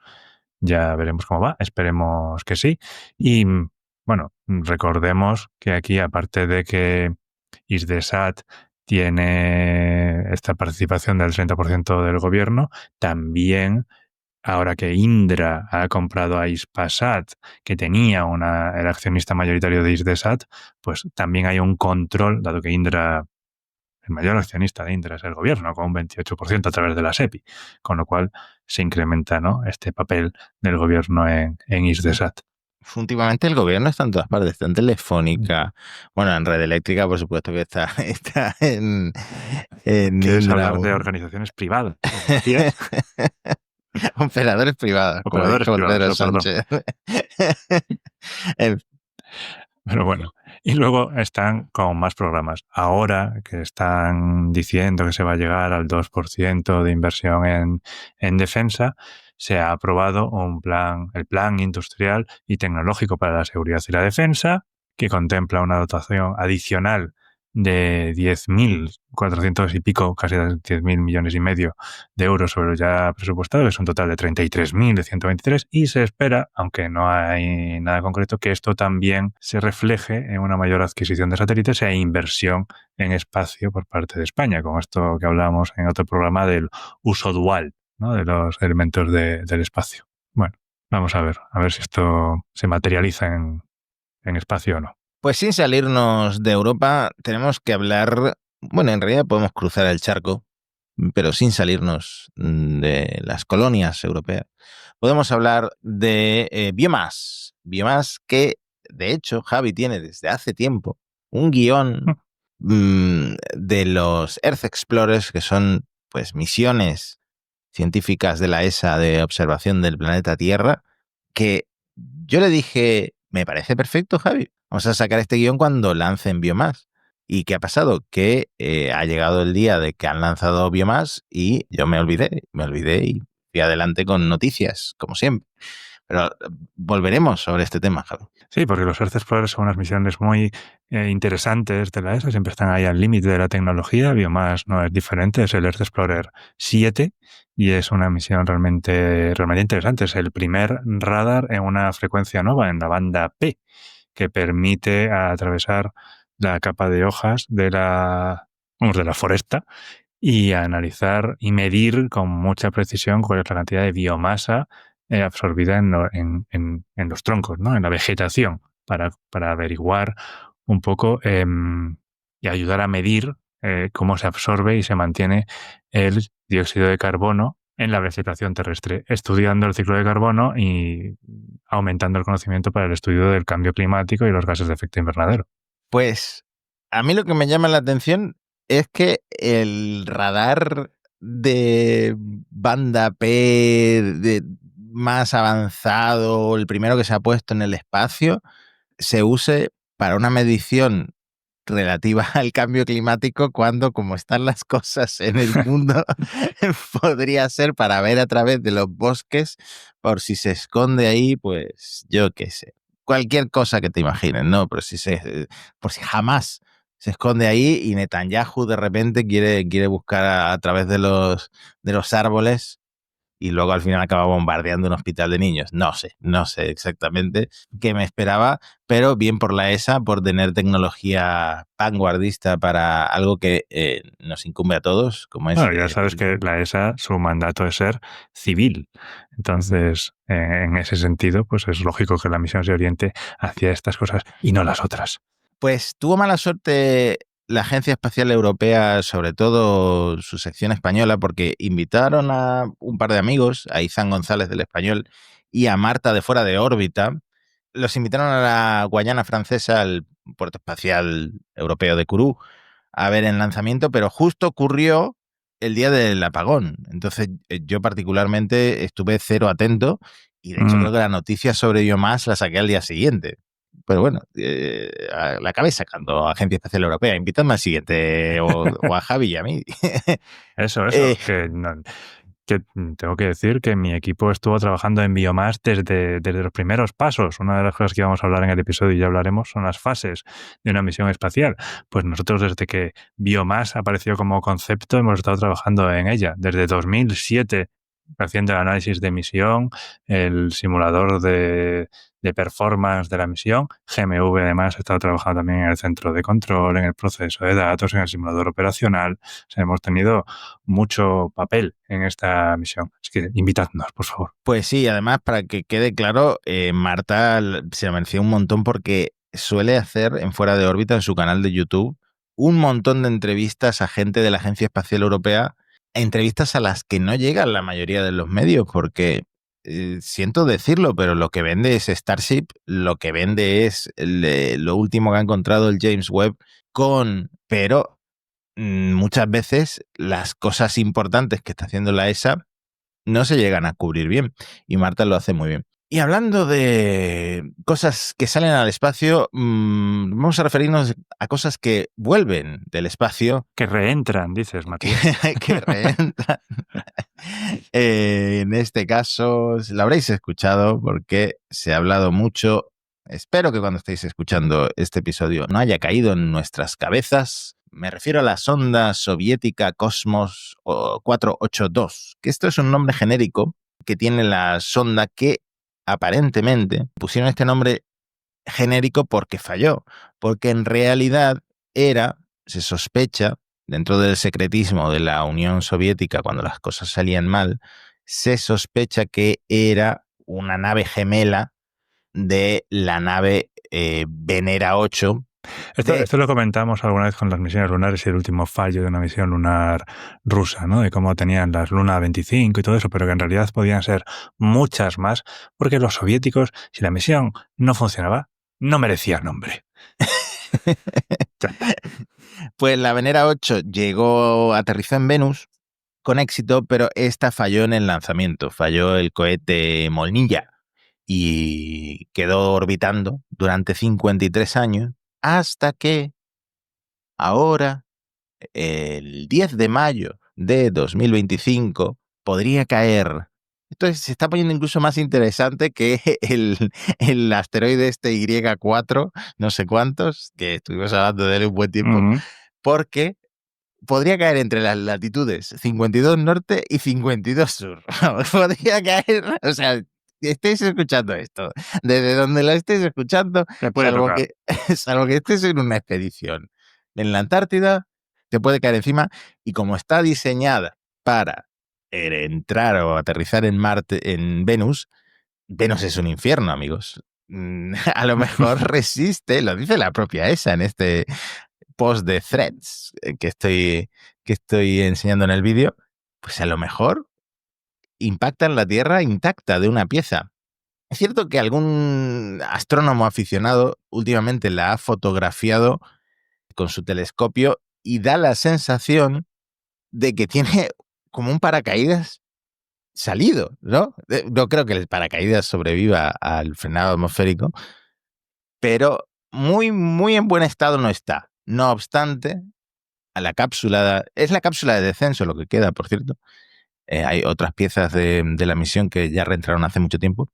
Ya veremos cómo va, esperemos que sí. Y bueno, recordemos que aquí, aparte de que Hisdesat tiene esta participación del 30% del gobierno, también, ahora que Indra ha comprado a Hispasat, que tenía el accionista mayoritario de Hisdesat, pues también hay un control, dado que Indra, el mayor accionista de Indra es el gobierno, con un 28% a través de la SEPI, con lo cual se incrementa, ¿no?, este papel del gobierno en Hisdesat. Últimamente el gobierno está en todas partes, está en Telefónica, bueno, en Red Eléctrica, por supuesto que está en ¿Quieres hablar de organizaciones privadas? Operadores privados. Operadores privados, Sánchez. Pero bueno, y luego están con más programas. Ahora que están diciendo que se va a llegar al 2% de inversión en defensa, se ha aprobado el Plan Industrial y Tecnológico para la Seguridad y la Defensa, que contempla una dotación adicional de 10.400 y pico, casi 10.000 millones y medio de euros sobre lo ya presupuestado, es un total de 33.123, y se espera, aunque no hay nada concreto, que esto también se refleje en una mayor adquisición de satélites e inversión en espacio por parte de España, con esto que hablábamos en otro programa del uso dual, ¿no?, de los elementos del espacio. Bueno, vamos a ver si esto se materializa en espacio o no. Pues sin salirnos de Europa, tenemos que hablar, bueno, en realidad podemos cruzar el charco, pero sin salirnos de las colonias europeas. Podemos hablar de Biomass. Biomass que, de hecho, Javi tiene desde hace tiempo un guión de los Earth Explorers, que son pues misiones científicas de la ESA de observación del planeta Tierra, que yo le dije, me parece perfecto, Javi. Vamos a sacar este guión cuando lancen Biomass. ¿Y qué ha pasado? Que ha llegado el día de que han lanzado Biomass y yo me olvidé y fui adelante con noticias, como siempre. Pero volveremos sobre este tema, Javi. Sí, porque los Earth Explorers son unas misiones muy interesantes de la ESA, siempre están ahí al límite de la tecnología. Biomass no es diferente, es el Earth Explorer 7 y es una misión realmente interesante. Es el primer radar en una frecuencia nova, en la banda P, que permite atravesar la capa de hojas de la foresta y analizar y medir con mucha precisión cuál es la cantidad de biomasa absorbida en los troncos, ¿no? En la vegetación, para averiguar un poco y ayudar a medir cómo se absorbe y se mantiene el dióxido de carbono en la vegetación terrestre, estudiando el ciclo de carbono y aumentando el conocimiento para el estudio del cambio climático y los gases de efecto invernadero. Pues a mí lo que me llama la atención es que el radar de banda P más avanzado, el primero que se ha puesto en el espacio, se use para una medición relativa al cambio climático cuando, como están las cosas en el mundo, podría ser para ver a través de los bosques por si se esconde ahí, pues yo qué sé, cualquier cosa que te imagines, ¿no? Por si jamás se esconde ahí y Netanyahu de repente quiere buscar a través de los árboles y luego al final acaba bombardeando un hospital de niños. No sé exactamente qué me esperaba, pero bien por la ESA, por tener tecnología vanguardista para algo que nos incumbe a todos, como es... Bueno, ya sabes que la ESA, su mandato es ser civil. Entonces, en ese sentido, pues es lógico que la misión se oriente hacia estas cosas y no las otras. Pues tuvo mala suerte la Agencia Espacial Europea, sobre todo su sección española, porque invitaron a un par de amigos, a Izán González del Español y a Marta de Fuera de Órbita. Los invitaron a la Guayana Francesa, al puerto espacial europeo de Kourou, a ver el lanzamiento, pero justo ocurrió el día del apagón. Entonces yo particularmente estuve cero atento y de hecho creo que la noticia sobre Biomass la saqué al día siguiente. Pero bueno, la acabé sacando a Agencia Espacial Europea. Invítame al siguiente o a Javi y a mí. Eso, que tengo que decir que mi equipo estuvo trabajando en Biomass desde los primeros pasos. Una de las cosas que íbamos a hablar en el episodio y ya hablaremos son las fases de una misión espacial. Pues nosotros desde que Biomass apareció como concepto hemos estado trabajando en ella. Desde 2007 haciendo el análisis de misión, el simulador de performance de la misión. GMV además ha estado trabajando también en el centro de control, en el proceso de datos, en el simulador operacional. O sea, hemos tenido mucho papel en esta misión. Así que invitadnos, por favor. Pues sí, además para que quede claro, Marta se lo mereció un montón porque suele hacer en Fuera de Órbita, en su canal de YouTube, un montón de entrevistas a gente de la Agencia Espacial Europea, entrevistas a las que no llegan la mayoría de los medios, porque siento decirlo, pero lo que vende es Starship, lo que vende es lo último que ha encontrado el James Webb pero muchas veces las cosas importantes que está haciendo la ESA no se llegan a cubrir bien, y Marta lo hace muy bien. Y hablando de cosas que salen al espacio, vamos a referirnos a cosas que vuelven del espacio. Que reentran, dices, Matías. Que reentran. En este caso, lo habréis escuchado porque se ha hablado mucho. Espero que cuando estéis escuchando este episodio no haya caído en nuestras cabezas. Me refiero a la sonda soviética Cosmos 482, que esto es un nombre genérico que tiene la sonda que aparentemente pusieron este nombre genérico porque falló, porque en realidad se sospecha, dentro del secretismo de la Unión Soviética, cuando las cosas salían mal, se sospecha que era una nave gemela de la nave Venera 8. Esto lo comentamos alguna vez con las misiones lunares y el último fallo de una misión lunar rusa, ¿no? De cómo tenían las Luna 25 y todo eso, pero que en realidad podían ser muchas más, porque los soviéticos, si la misión no funcionaba, no merecía nombre. Pues la Venera 8 aterrizó en Venus con éxito, pero esta falló en el lanzamiento, falló el cohete Molnilla y quedó orbitando durante 53 años hasta que ahora, el 10 de mayo de 2025, podría caer. Entonces se está poniendo incluso más interesante que el asteroide Y4, no sé cuántos, que estuvimos hablando de él un buen tiempo, porque podría caer entre las latitudes 52 norte y 52 sur. Podría caer, o sea, estéis escuchando esto, desde donde lo estéis escuchando, salvo que estés en una expedición en la Antártida, te puede caer encima, y como está diseñada para entrar o aterrizar en Marte, en Venus es un infierno, amigos. A lo mejor resiste, lo dice la propia ESA en este post de Threads que estoy enseñando en el vídeo, pues a lo mejor impacta en la Tierra intacta de una pieza. Es cierto que algún astrónomo aficionado últimamente la ha fotografiado con su telescopio y da la sensación de que tiene como un paracaídas salido, ¿no? No creo que el paracaídas sobreviva al frenado atmosférico, pero muy, muy en buen estado no está. No obstante, a la cápsula, es la cápsula de descenso lo que queda, por cierto. Hay otras piezas de la misión que ya reentraron hace mucho tiempo.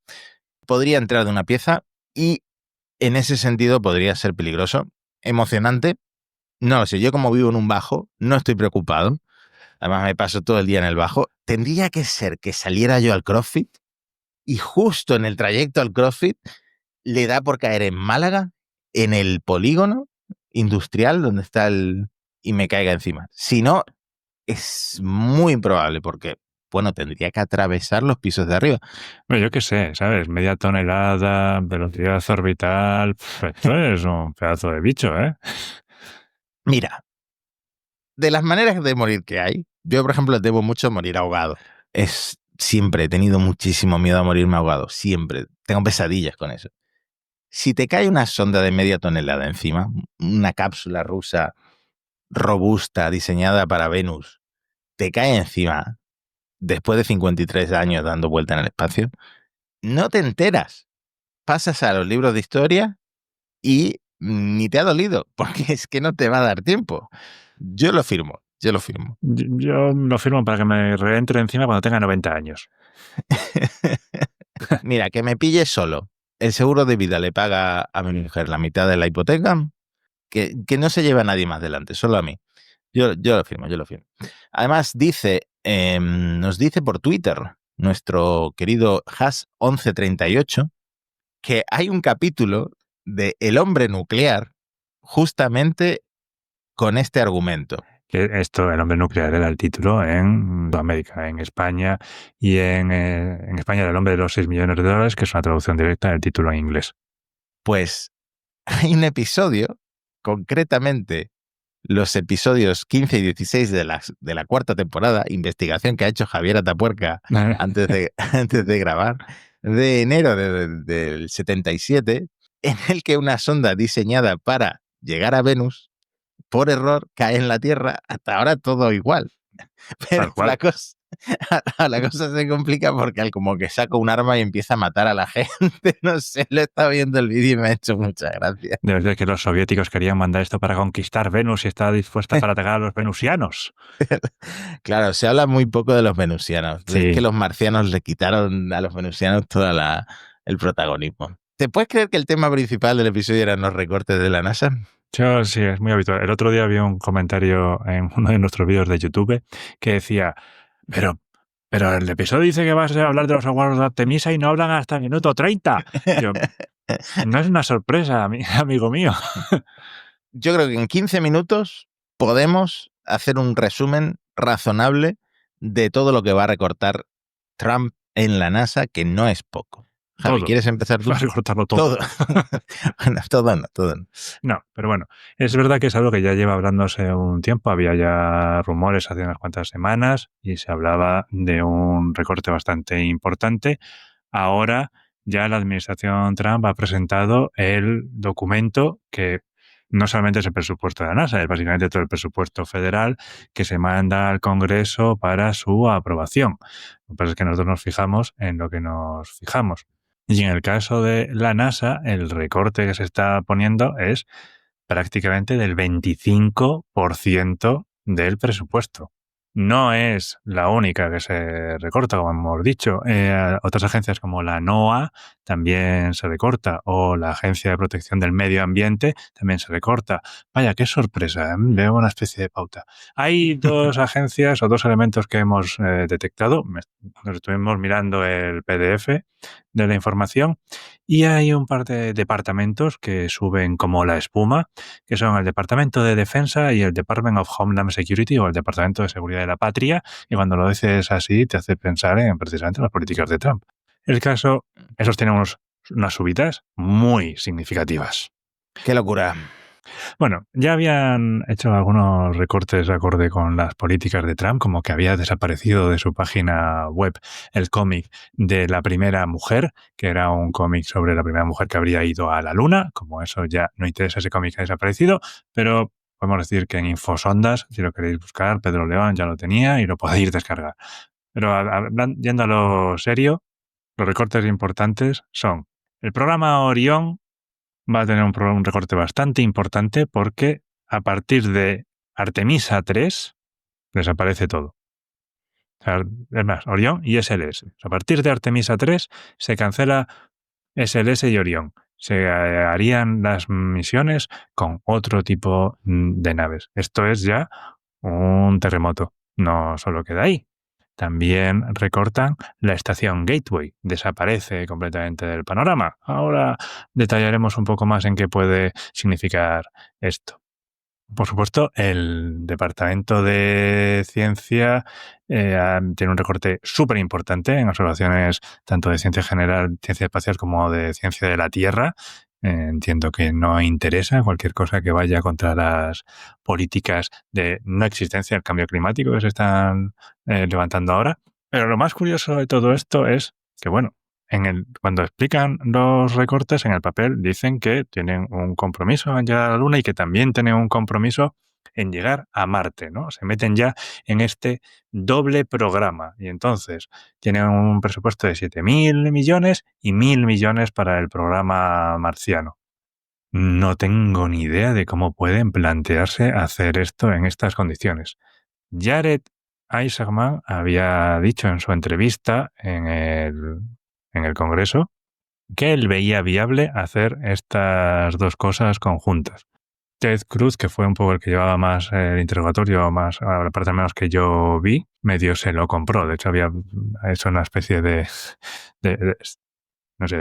Podría entrar de una pieza y en ese sentido podría ser peligroso, emocionante. No lo sé, yo como vivo en un bajo, no estoy preocupado. Además me paso todo el día en el bajo. Tendría que ser que saliera yo al CrossFit y justo en el trayecto al CrossFit le da por caer en Málaga, en el polígono industrial donde está y me caiga encima. Si no, es muy improbable porque, bueno, tendría que atravesar los pisos de arriba. Bueno, yo qué sé, ¿sabes? Media tonelada, velocidad orbital, esto es un pedazo de bicho, ¿eh? Mira, de las maneras de morir que hay, yo, por ejemplo, temo mucho morir ahogado. Siempre he tenido muchísimo miedo a morirme ahogado, siempre. Tengo pesadillas con eso. Si te cae una sonda de media tonelada encima, una cápsula rusa robusta diseñada para Venus, te cae encima después de 53 años dando vuelta en el espacio, no te enteras. Pasas a los libros de historia y ni te ha dolido, porque es que no te va a dar tiempo. Yo lo firmo. Yo lo firmo para que me reentre encima cuando tenga 90 años. Mira, que me pille solo. El seguro de vida le paga a mi mujer la mitad de la hipoteca, que no se lleva a nadie más delante, solo a mí. Yo lo firmo. Además, nos dice por Twitter nuestro querido Has1138 que hay un capítulo de El hombre nuclear justamente con este argumento. Que esto, El hombre nuclear, era el título en América, en España, y en España era El hombre de los 6 millones de dólares, que es una traducción directa del título en inglés. Pues hay un episodio, concretamente los episodios 15 y 16 de la cuarta temporada, investigación que ha hecho Javier Atapuerca antes de grabar, de enero del 77, en el que una sonda diseñada para llegar a Venus, por error, cae en la Tierra. Hasta ahora todo igual. Pero la cosa se complica porque él como que saca un arma y empieza a matar a la gente. No sé, lo he estado viendo el vídeo y me ha hecho mucha gracia. Debe ser que los soviéticos querían mandar esto para conquistar Venus y está dispuesta para atacar a los venusianos. Claro, se habla muy poco de los venusianos. Sí. Es que los marcianos le quitaron a los venusianos todo el protagonismo. ¿Te puedes creer que el tema principal del episodio eran los recortes de la NASA? Yo, sí, es muy habitual. El otro día vi un comentario en uno de nuestros vídeos de YouTube que decía, pero el episodio dice que vas a hablar de los aguaros de Artemisa y no hablan hasta el minuto 30. Yo, no es una sorpresa, amigo mío. Yo creo que en 15 minutos podemos hacer un resumen razonable de todo lo que va a recortar Trump en la NASA, que no es poco. Javi, Todo. ¿quieres empezar tú? Vas a recortarlo todo. Bueno, todo no. No, pero bueno, es verdad que es algo que ya lleva hablándose un tiempo. Había ya rumores hace unas cuantas semanas y se hablaba de un recorte bastante importante. Ahora ya la administración Trump ha presentado el documento que no solamente es el presupuesto de la NASA, es básicamente todo el presupuesto federal que se manda al Congreso para su aprobación. Lo que pasa es que nosotros nos fijamos en lo que nos fijamos. Y en el caso de la NASA, el recorte que se está poniendo es prácticamente del 25% del presupuesto. No es la única que se recorta, como hemos dicho. Otras agencias como la NOAA también se recorta, o la Agencia de Protección del Medio Ambiente también se recorta. Vaya, qué sorpresa, ¿eh? Veo una especie de pauta. Hay dos agencias o dos elementos que hemos detectado. Nos estuvimos mirando el PDF de la información y hay un par de departamentos que suben como la espuma, que son el Departamento de Defensa y el Department of Homeland Security, o el Departamento de Seguridad de la Patria, y cuando lo dices así te hace pensar en precisamente las políticas de Trump. El caso, esos tienen unas subidas muy significativas. ¡Qué locura! Bueno, ya habían hecho algunos recortes acorde con las políticas de Trump, como que había desaparecido de su página web el cómic de la primera mujer, que era un cómic sobre la primera mujer que habría ido a la luna. Como eso ya no interesa, ese cómic ha desaparecido, pero podemos decir que en Infosondas, si lo queréis buscar, Pedro León ya lo tenía y lo podéis descargar. Pero yendo a lo serio, los recortes importantes son el programa Orión. Va a tener un recorte bastante importante porque a partir de Artemisa 3 desaparece todo. O sea, es más, Orión y SLS. A partir de Artemisa 3 se cancela SLS y Orión. Se harían las misiones con otro tipo de naves. Esto es ya un terremoto. No solo queda ahí. También recortan la estación Gateway, desaparece completamente del panorama. Ahora detallaremos un poco más en qué puede significar esto. Por supuesto, el Departamento de Ciencia tiene un recorte súper importante en observaciones tanto de ciencia general, ciencia espacial, como de ciencia de la Tierra. Entiendo que no interesa cualquier cosa que vaya contra las políticas de no existencia del cambio climático que se están levantando ahora. Pero lo más curioso de todo esto es que, bueno, cuando explican los recortes en el papel dicen que tienen un compromiso en llegar a la Luna y que también tienen un compromiso en llegar a Marte, ¿no? Se meten ya en este doble programa y entonces tienen un presupuesto de 7.000 millones y 1.000 millones para el programa marciano. No tengo ni idea de cómo pueden plantearse hacer esto en estas condiciones. Jared Isaacman había dicho en su entrevista en el Congreso que él veía viable hacer estas dos cosas conjuntas. Ted Cruz, que fue un poco el que llevaba más el interrogatorio, más a la parte menos que yo vi, medio se lo compró. De hecho, había hecho una especie de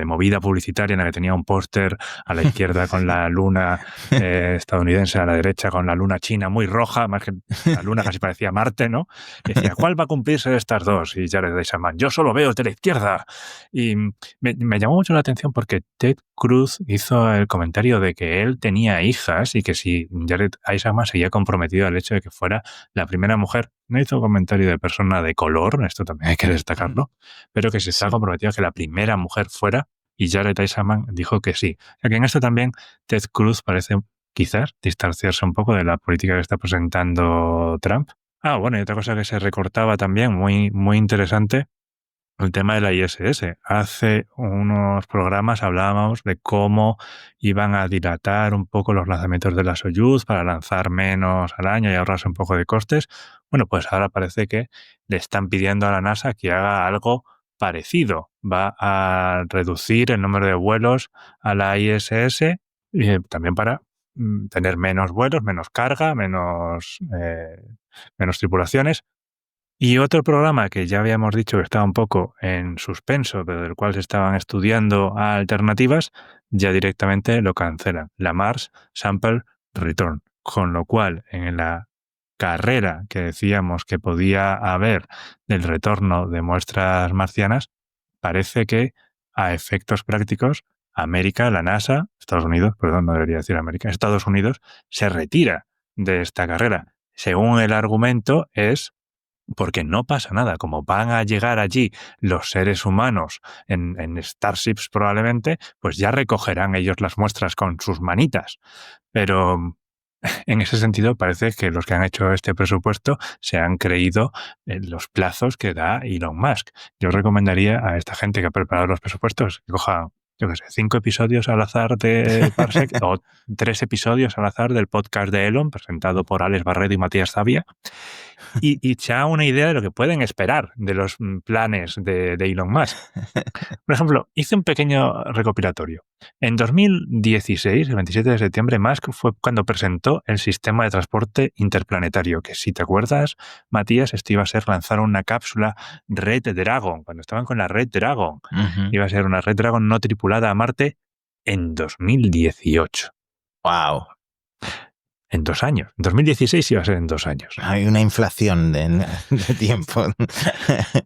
movida publicitaria en la que tenía un póster a la izquierda con la luna estadounidense, a la derecha con la luna china muy roja, más que la luna casi parecía Marte, ¿no? Y decía, ¿cuál va a cumplirse de estas dos? Y Jared Isaacman, yo solo veo de la izquierda. Y me llamó mucho la atención porque Ted Cruz hizo el comentario de que él tenía hijas y que si Jared Isaacman seguía comprometido al hecho de que fuera la primera mujer. No hizo comentario de persona de color, esto también hay que destacarlo, pero que se está comprometido a que la primera mujer fuera, y Jared Isaacman dijo que sí. O sea que en esto también Ted Cruz parece quizás distanciarse un poco de la política que está presentando Trump. Bueno, y otra cosa que se recortaba también, muy, muy interesante, el tema de la ISS. Hace unos programas hablábamos de cómo iban a dilatar un poco los lanzamientos de la Soyuz para lanzar menos al año y ahorrarse un poco de costes. Bueno, pues ahora parece que le están pidiendo a la NASA que haga algo parecido. Va a reducir el número de vuelos a la ISS y también para tener menos vuelos, menos carga, menos tripulaciones. Y otro programa que ya habíamos dicho que estaba un poco en suspenso, pero del cual se estaban estudiando alternativas, ya directamente lo cancelan. La Mars Sample Return. Con lo cual, en la carrera que decíamos que podía haber del retorno de muestras marcianas, parece que a efectos prácticos, América, la NASA, Estados Unidos, perdón, no debería decir América, Estados Unidos se retira de esta carrera. Según el argumento es porque no pasa nada. Como van a llegar allí los seres humanos en Starships probablemente, pues ya recogerán ellos las muestras con sus manitas. Pero en ese sentido parece que los que han hecho este presupuesto se han creído en los plazos que da Elon Musk. Yo recomendaría a esta gente que ha preparado los presupuestos que coja, yo qué sé, 5 episodios al azar de Parsec o 3 episodios al azar del podcast de Elon, presentado por Alex Barredo y Matías Zavia, y se haga una idea de lo que pueden esperar de los planes de Elon Musk. Por ejemplo, hice un pequeño recopilatorio. En 2016, el 27 de septiembre, Musk fue cuando presentó el sistema de transporte interplanetario, que si te acuerdas, Matías, esto iba a ser lanzar una cápsula Red Dragon, cuando estaban con la Red Dragon. Ujú. Iba a ser una Red Dragon no tripulada a Marte en 2018. Wow. En 2 años. En 2016 iba a ser en 2 años. Hay una inflación de tiempo.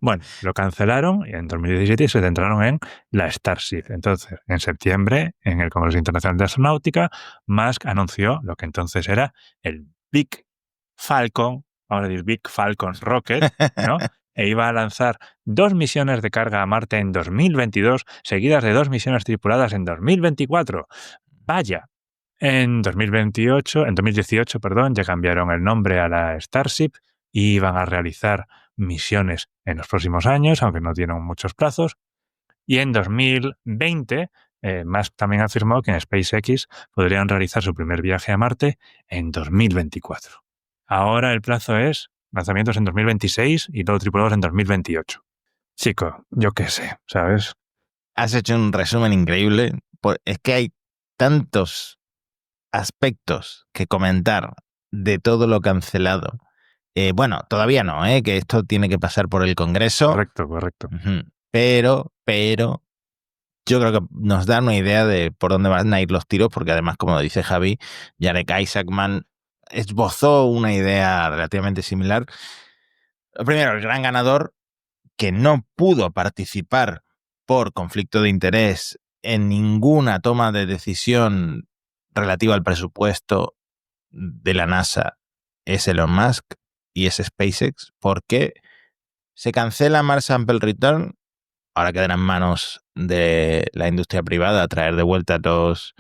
Bueno, lo cancelaron y en 2017 se centraron en la Starship. Entonces, en septiembre, en el Congreso Internacional de Astronáutica, Musk anunció lo que entonces era el Big Falcon, vamos a decir Big Falcon Rocket, ¿no? E iba a lanzar 2 misiones de carga a Marte en 2022, seguidas de 2 misiones tripuladas en 2024. Vaya. En 2018, ya cambiaron el nombre a la Starship y iban a realizar misiones en los próximos años, aunque no tienen muchos plazos. Y en 2020, Musk también afirmó que en SpaceX podrían realizar su primer viaje a Marte en 2024. Ahora el plazo es lanzamientos en 2026 y todo tripulados en 2028. Chico, yo qué sé, ¿sabes? Has hecho un resumen increíble. Es que hay tantos aspectos que comentar de todo lo cancelado. Bueno, todavía no, que esto tiene que pasar por el Congreso. Correcto. Uh-huh. Pero yo creo que nos da una idea de por dónde van a ir los tiros, porque además, como dice Javi, Jarek Isaacman esbozó una idea relativamente similar. Primero, el gran ganador, que no pudo participar por conflicto de interés en ninguna toma de decisión relativa al presupuesto de la NASA, es Elon Musk y es SpaceX, porque se cancela Mars Sample Return. Ahora quedará en manos de la industria privada traer de vuelta los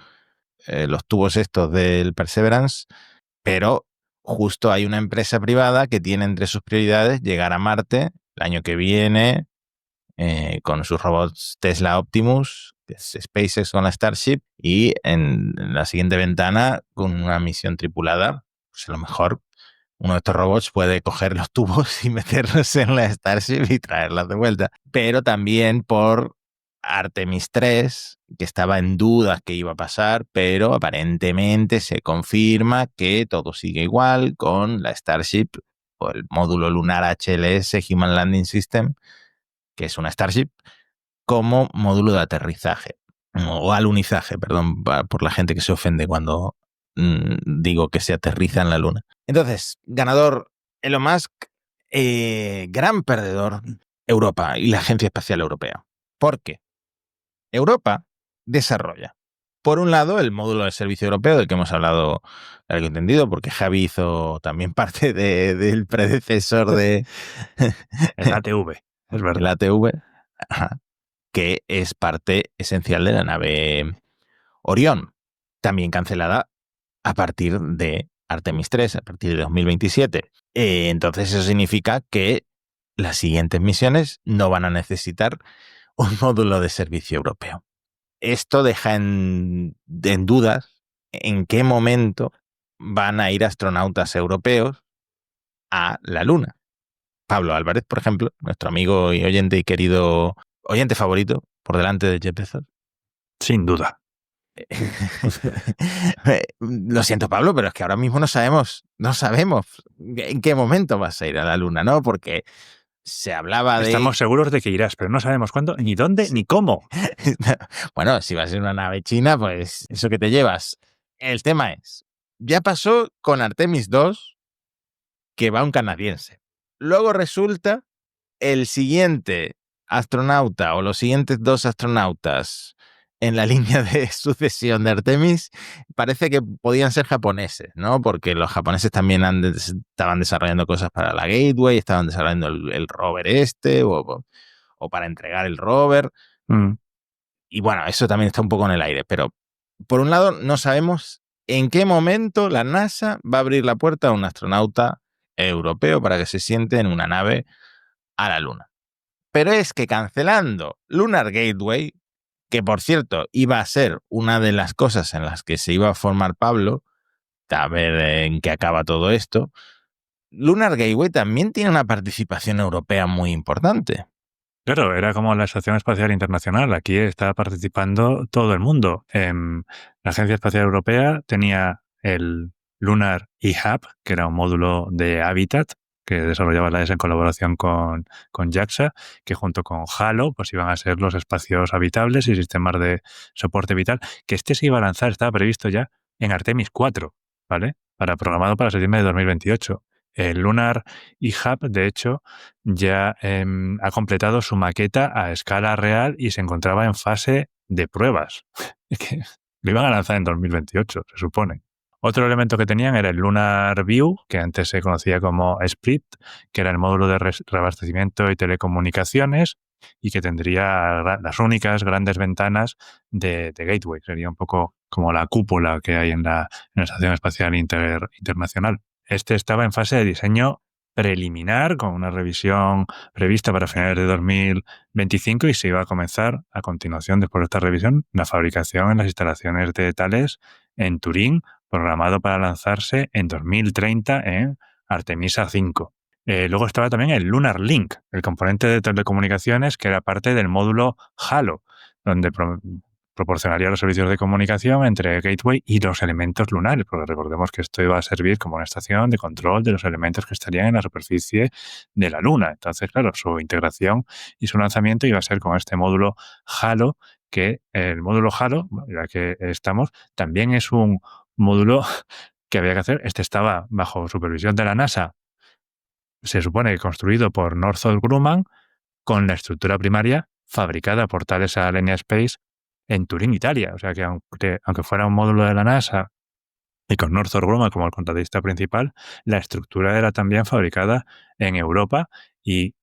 tubos estos del Perseverance, pero justo hay una empresa privada que tiene entre sus prioridades llegar a Marte el año que viene con sus robots Tesla Optimus, que es SpaceX con la Starship, y en la siguiente ventana con una misión tripulada. Pues a lo mejor uno de estos robots puede coger los tubos y meterlos en la Starship y traerlas de vuelta. Pero también por Artemis 3, que estaba en dudas que iba a pasar, pero aparentemente se confirma que todo sigue igual con la Starship o el módulo lunar HLS, Human Landing System, que es una Starship, como módulo de aterrizaje o alunizaje, perdón, por la gente que se ofende cuando digo que se aterriza en la Luna. Entonces, ganador Elon Musk, gran perdedor Europa y la Agencia Espacial Europea. ¿Por qué? Europa desarrolla, por un lado, el módulo de servicio europeo del que hemos hablado, largo entendido, porque Javi hizo también parte del predecesor de El ATV, es verdad. el ATV, que es parte esencial de la nave Orión, también cancelada a partir de Artemis 3, a partir de 2027. Entonces eso significa que las siguientes misiones no van a necesitar un módulo de servicio europeo. Esto deja en dudas en qué momento van a ir astronautas europeos a la Luna. Pablo Álvarez, por ejemplo, nuestro amigo y oyente y querido oyente favorito, por delante de Jeff Bezos. Sin duda. Lo siento, Pablo, pero es que ahora mismo no sabemos en qué momento vas a ir a la Luna, ¿no? Porque se hablaba de... Estamos seguros de que irás, pero no sabemos cuándo, ni dónde, ni cómo. Bueno, si vas en una nave china, pues eso que te llevas. El tema es, ya pasó con Artemis 2, que va un canadiense. Luego resulta el siguiente astronauta o los siguientes 2 astronautas en la línea de sucesión de Artemis parece que podían ser japoneses, ¿no? Porque los japoneses también estaban desarrollando cosas para la Gateway, estaban desarrollando el rover o para entregar el rover. Y bueno, eso también está un poco en el aire, pero por un lado no sabemos en qué momento la NASA va a abrir la puerta a un astronauta europeo para que se siente en una nave a la Luna. Pero es que cancelando Lunar Gateway, que por cierto iba a ser una de las cosas en las que se iba a formar Pablo, a ver en qué acaba todo esto, Lunar Gateway también tiene una participación europea muy importante. Claro, era como la Estación Espacial Internacional. Aquí estaba participando todo el mundo. La Agencia Espacial Europea tenía el Lunar eHub, que era un módulo de hábitat que desarrollaba la ESA en colaboración con JAXA, que junto con HALO pues iban a ser los espacios habitables y sistemas de soporte vital, que se iba a lanzar, estaba previsto ya en Artemis 4, ¿vale? Programado para septiembre de 2028. El Lunar eHub, de hecho, ya ha completado su maqueta a escala real y se encontraba en fase de pruebas. Es que lo iban a lanzar en 2028, se supone. Otro elemento que tenían era el Lunar View, que antes se conocía como Split, que era el módulo de reabastecimiento y telecomunicaciones y que tendría las únicas grandes ventanas de Gateway. Sería un poco como la cúpula que hay en la Estación Espacial Internacional. Este estaba en fase de diseño preliminar, con una revisión prevista para finales de 2025 y se iba a comenzar a continuación, después de esta revisión, la fabricación en las instalaciones de Thales en Turín, programado para lanzarse en 2030 en Artemisa 5. Luego estaba también el Lunar Link, el componente de telecomunicaciones que era parte del módulo HALO, donde proporcionaría los servicios de comunicación entre Gateway y los elementos lunares, porque recordemos que esto iba a servir como una estación de control de los elementos que estarían en la superficie de la Luna. Entonces, claro, su integración y su lanzamiento iba a ser con este módulo HALO, que el módulo HALO, ya que estamos, también es un módulo que había que hacer. Este estaba bajo supervisión de la NASA, se supone que construido por Northrop Grumman, con la estructura primaria fabricada por Thales Alenia Space en Turín, Italia. O sea que aunque fuera un módulo de la NASA y con Northrop Grumman como el contratista principal, la estructura era también fabricada en Europa y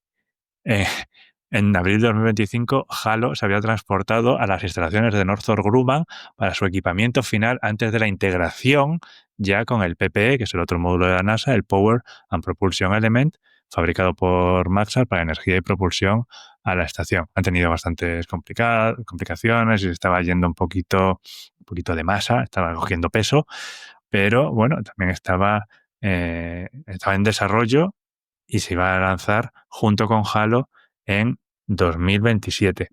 en abril de 2025 HALO se había transportado a las instalaciones de Northrop Grumman para su equipamiento final antes de la integración ya con el PPE, que es el otro módulo de la NASA, el Power and Propulsion Element, fabricado por Maxar para energía y propulsión a la estación. Han tenido bastantes complicaciones y se estaba yendo un poquito de masa, estaba cogiendo peso, pero bueno, también estaba en desarrollo y se iba a lanzar junto con HALO en 2027.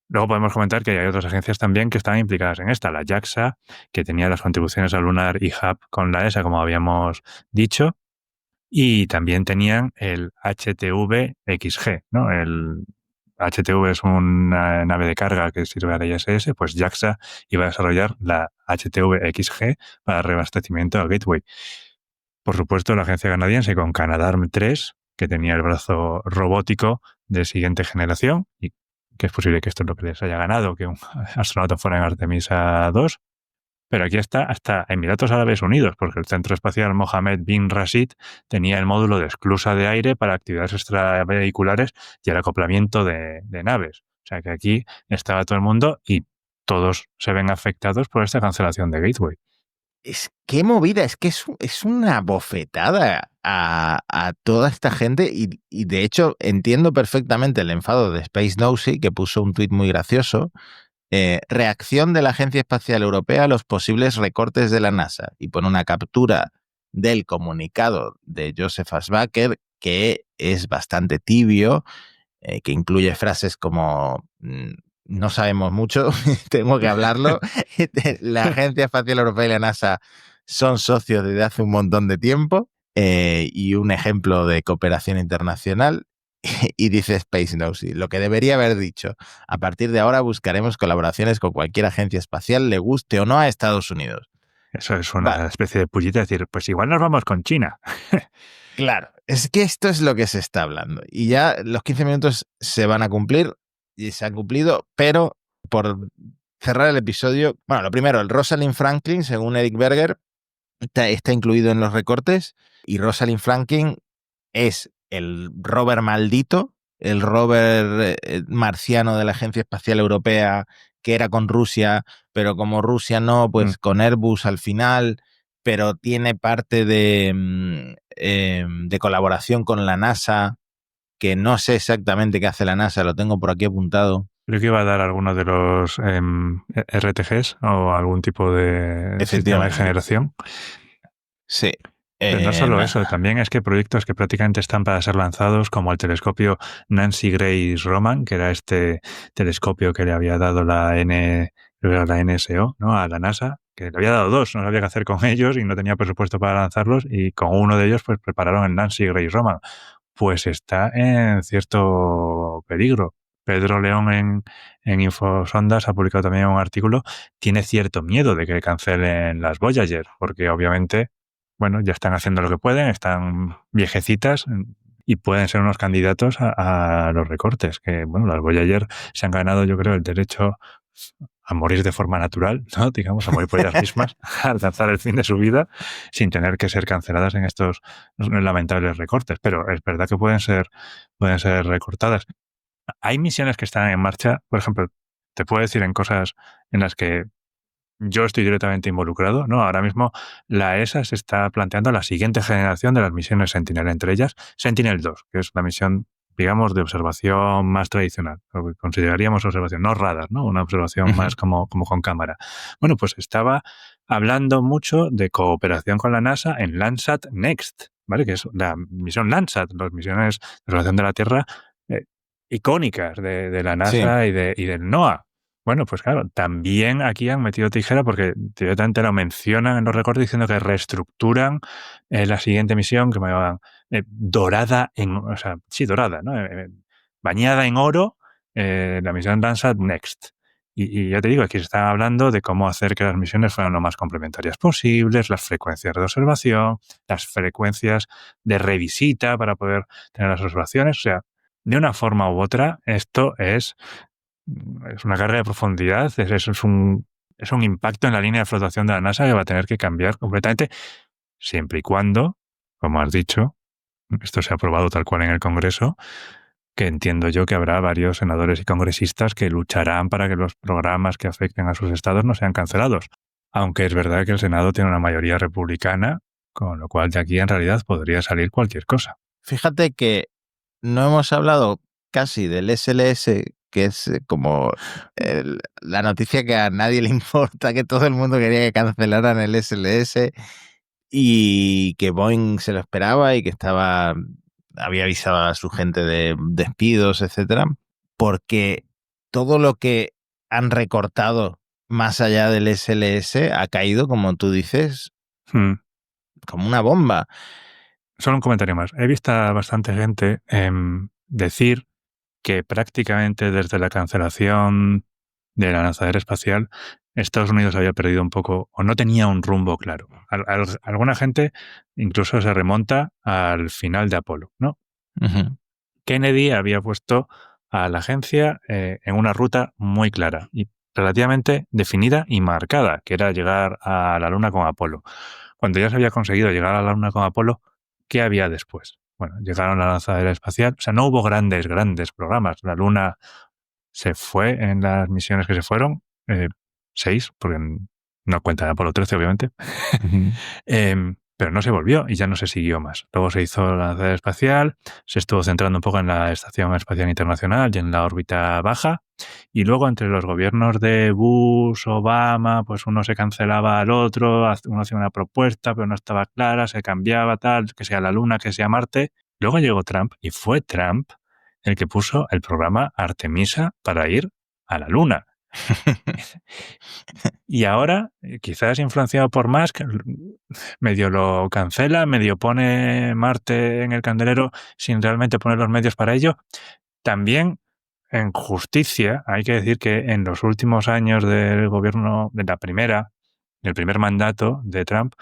Luego podemos comentar que hay otras agencias también que estaban implicadas en esta. La JAXA, que tenía las contribuciones al Lunar eHub con la ESA, como habíamos dicho, y también tenían el HTV-XG, ¿no? El HTV es una nave de carga que sirve a la ISS, pues JAXA iba a desarrollar la HTV-XG para reabastecimiento al Gateway. Por supuesto, la agencia canadiense con Canadarm3, que tenía el brazo robótico de siguiente generación, y que es posible que esto es lo que les haya ganado, que un astronauta fuera en Artemisa 2. Pero aquí está hasta Emiratos Árabes Unidos, porque el Centro Espacial Mohammed bin Rashid tenía el módulo de esclusa de aire para actividades extravehiculares y el acoplamiento de naves. O sea que aquí estaba todo el mundo y todos se ven afectados por esta cancelación de Gateway. Es que movida, es que es una bofetada a toda esta gente y de hecho entiendo perfectamente el enfado de Space Nosy, que puso un tuit muy gracioso. Reacción de la Agencia Espacial Europea a los posibles recortes de la NASA, y pone una captura del comunicado de Joseph Aschbacher que es bastante tibio, que incluye frases como no sabemos mucho, tengo que hablarlo. La Agencia Espacial Europea y la NASA son socios desde hace un montón de tiempo, y un ejemplo de cooperación internacional. Y dice Space Nosy, lo que debería haber dicho: a partir de ahora buscaremos colaboraciones con cualquier agencia espacial, le guste o no a Estados Unidos. Eso es una especie de pullita, decir, pues igual nos vamos con China. Claro, Es que esto es lo que se está hablando. Y ya los 15 minutos se van a cumplir y se han cumplido, pero por cerrar el episodio, bueno, lo primero, el Rosalind Franklin, según Eric Berger, está incluido en los recortes y Rosalind Franklin es el rover maldito, el rover marciano de la Agencia Espacial Europea que era con Rusia, pero como Rusia no, pues con Airbus al final, pero tiene parte de colaboración con la NASA, que no sé exactamente qué hace la NASA, lo tengo por aquí apuntado. Creo que iba a dar alguno de los RTGs o algún tipo de sistema de generación. Sí. Pero no solo eso, también es que proyectos que prácticamente están para ser lanzados, como el telescopio Nancy Grace Roman, que era este telescopio que le había dado la NSO, ¿no?, a la NASA, que le había dado 2, no sabía qué hacer con ellos y no tenía presupuesto para lanzarlos, y con uno de ellos pues prepararon el Nancy Grace Roman. Pues está en cierto peligro. Pedro León en Infosondas ha publicado también un artículo, tiene cierto miedo de que cancelen las Voyager, porque obviamente, bueno, ya están haciendo lo que pueden, están viejecitas y pueden ser unos candidatos a los recortes, que bueno, las Voyager se han ganado, yo creo, el derecho a morir de forma natural, ¿no?, digamos, a morir por ellas mismas, a alcanzar el fin de su vida sin tener que ser canceladas en estos lamentables recortes. Pero es verdad que pueden ser recortadas. Hay misiones que están en marcha, por ejemplo, te puedo decir en cosas en las que yo estoy directamente involucrado, ¿no? Ahora mismo la ESA se está planteando la siguiente generación de las misiones Sentinel, entre ellas Sentinel-2, que es la misión, digamos, de observación más tradicional, lo que consideraríamos observación, no radar, ¿no? Una observación más como con cámara. Bueno, pues estaba hablando mucho de cooperación con la NASA en Landsat Next, ¿vale? Que es la misión Landsat, las misiones de observación de la Tierra icónicas de la NASA, sí, y del NOAA. Bueno, pues claro, también aquí han metido tijera porque directamente lo mencionan en los recortes diciendo que reestructuran la siguiente misión, que me llaman dorada, dorada, ¿no? Bañada en oro, la misión Landsat Next. Y ya te digo, aquí se está hablando de cómo hacer que las misiones fueran lo más complementarias posibles, las frecuencias de observación, las frecuencias de revisita para poder tener las observaciones. O sea, de una forma u otra, esto es una carga de profundidad, es un impacto en la línea de flotación de la NASA que va a tener que cambiar completamente, siempre y cuando, como has dicho, esto se ha aprobado tal cual en el Congreso, que entiendo yo que habrá varios senadores y congresistas que lucharán para que los programas que afecten a sus estados no sean cancelados. Aunque es verdad que el Senado tiene una mayoría republicana, con lo cual de aquí en realidad podría salir cualquier cosa. Fíjate que no hemos hablado casi del SLS, que es como la noticia que a nadie le importa, que todo el mundo quería que cancelaran el SLS y que Boeing se lo esperaba y que había avisado a su gente de despidos, etcétera, porque todo lo que han recortado más allá del SLS ha caído, como tú dices, como una bomba. Solo un comentario más. He visto a bastante gente decir que prácticamente desde la cancelación de la lanzadera espacial, Estados Unidos había perdido un poco o no tenía un rumbo claro. Alguna gente incluso se remonta al final de Apolo, ¿no? Uh-huh. Kennedy había puesto a la agencia en una ruta muy clara y relativamente definida y marcada, que era llegar a la Luna con Apolo. Cuando ya se había conseguido llegar a la Luna con Apolo, ¿qué había después? Bueno, llegaron a la lanzadera espacial, o sea, no hubo grandes programas. La Luna se fue en las misiones que se fueron, 6, porque no cuenta Apolo 13, obviamente, pero no se volvió y ya no se siguió más. Luego se hizo la lanzadera espacial, se estuvo centrando un poco en la Estación Espacial Internacional y en la órbita baja, y luego entre los gobiernos de Bush, Obama, pues uno se cancelaba al otro, uno hacía una propuesta, pero no estaba clara, se cambiaba tal, que sea la Luna, que sea Marte. Luego llegó Trump y fue Trump el que puso el programa Artemisa para ir a la Luna. Y ahora, quizás influenciado por Musk, medio lo cancela, medio pone Marte en el candelero sin realmente poner los medios para ello. También, en justicia, hay que decir que en los últimos años del gobierno, del primer mandato de Trump,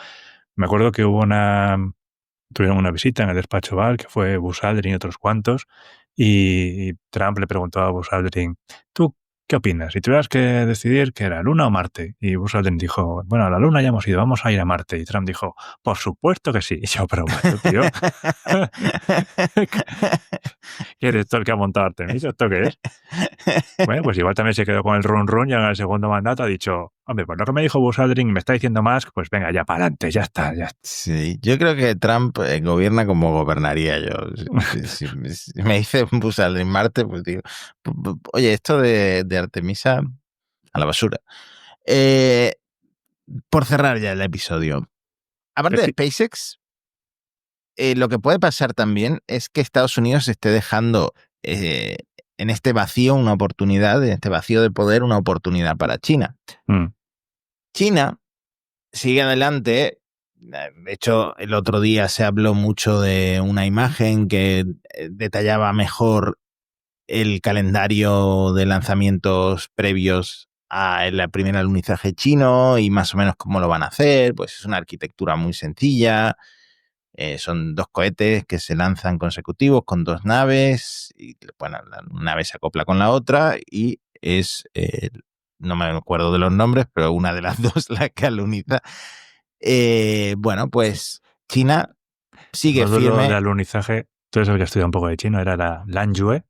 me acuerdo que hubo una tuvieron una visita en el despacho Oval, que fue Buzz Aldrin y otros cuantos, y Trump le preguntó a Buzz Aldrin, ¿tú qué opinas? Si tuvieras que decidir que era Luna o Marte, y Buzz Aldrin dijo, bueno, a la Luna ya hemos ido, vamos a ir a Marte, y Trump dijo, por supuesto que sí. Y yo, pero bueno, tío, ¿qué eres tú el que ha montado Artemisa? ¿Esto qué es? Bueno, pues igual también se quedó con el run run y en el segundo mandato ha dicho, hombre, pues lo que me dijo Buzz Aldrin me está diciendo más, pues venga, ya para adelante, ya está, ya está. Sí, yo creo que Trump gobierna como gobernaría yo. Si me dice Buzz Aldrin Marte, pues digo, oye, esto de Artemisa a la basura. Por cerrar ya el episodio. Aparte de SpaceX, lo que puede pasar también es que Estados Unidos esté dejando en este vacío una oportunidad, en este vacío de poder, una oportunidad para China. China sigue adelante. De hecho, el otro día se habló mucho de una imagen que detallaba mejor el calendario de lanzamientos previos a el primer alunizaje chino y más o menos cómo lo van a hacer. Pues es una arquitectura muy sencilla. Son 2 cohetes que se lanzan consecutivos con 2 naves. Y, bueno, la nave se acopla con la otra y es, no me acuerdo de los nombres, pero una de las dos la que aluniza. Bueno, pues China sigue el módulo firme. de alunizaje, todo eso ya estudiado un poco de chino, era la Lanjue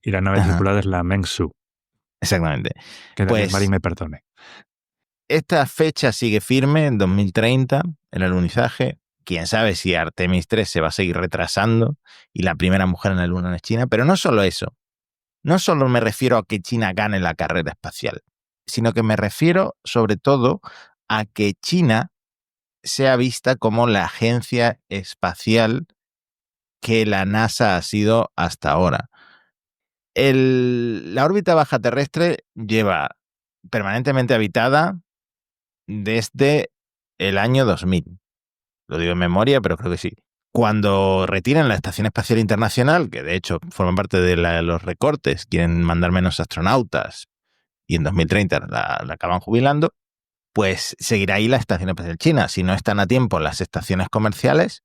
y la nave tripulada es la Mengsu. Exactamente. Que pues, Daniel Marín me perdone. Esta fecha sigue firme, en 2030, el alunizaje. Quién sabe si Artemis 3 se va a seguir retrasando y la primera mujer en la Luna es China. Pero no solo eso. No solo me refiero a que China gane la carrera espacial, sino que me refiero sobre todo a que China sea vista como la agencia espacial que la NASA ha sido hasta ahora. La órbita baja terrestre lleva permanentemente habitada desde el año 2000. Lo digo en memoria, pero creo que sí. Cuando retiran la Estación Espacial Internacional, que de hecho forman parte de los recortes, quieren mandar menos astronautas y en 2030 la acaban jubilando, pues seguirá ahí la Estación Espacial China. Si no están a tiempo las estaciones comerciales,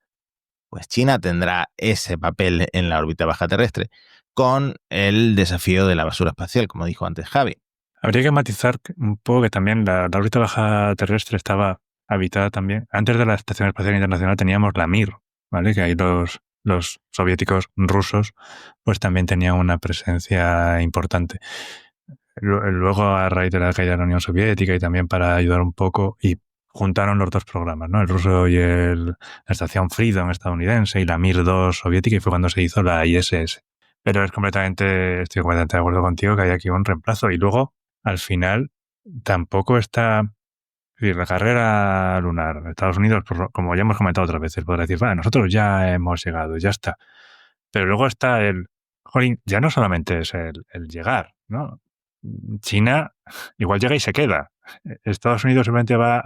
pues China tendrá ese papel en la órbita baja terrestre, con el desafío de la basura espacial, como dijo antes Javi. Habría que matizar un poco que también la órbita baja terrestre estaba habitada también. Antes de la Estación Espacial Internacional teníamos la Mir, ¿vale? Que ahí los soviéticos rusos pues también tenían una presencia importante. Luego, a raíz de la caída de la Unión Soviética y también para ayudar un poco, y juntaron los 2 programas, ¿no? El ruso y la estación Freedom estadounidense y la Mir-2 soviética, y fue cuando se hizo la ISS. Pero estoy completamente de acuerdo contigo que hay aquí un reemplazo. Y luego, al final, tampoco está... Es decir, la carrera lunar en Estados Unidos, pues, como ya hemos comentado otras veces, podrá decir, bueno, nosotros ya hemos llegado, ya está. Pero luego está jolín, ya no solamente es el llegar, ¿no? China igual llega y se queda. Estados Unidos simplemente va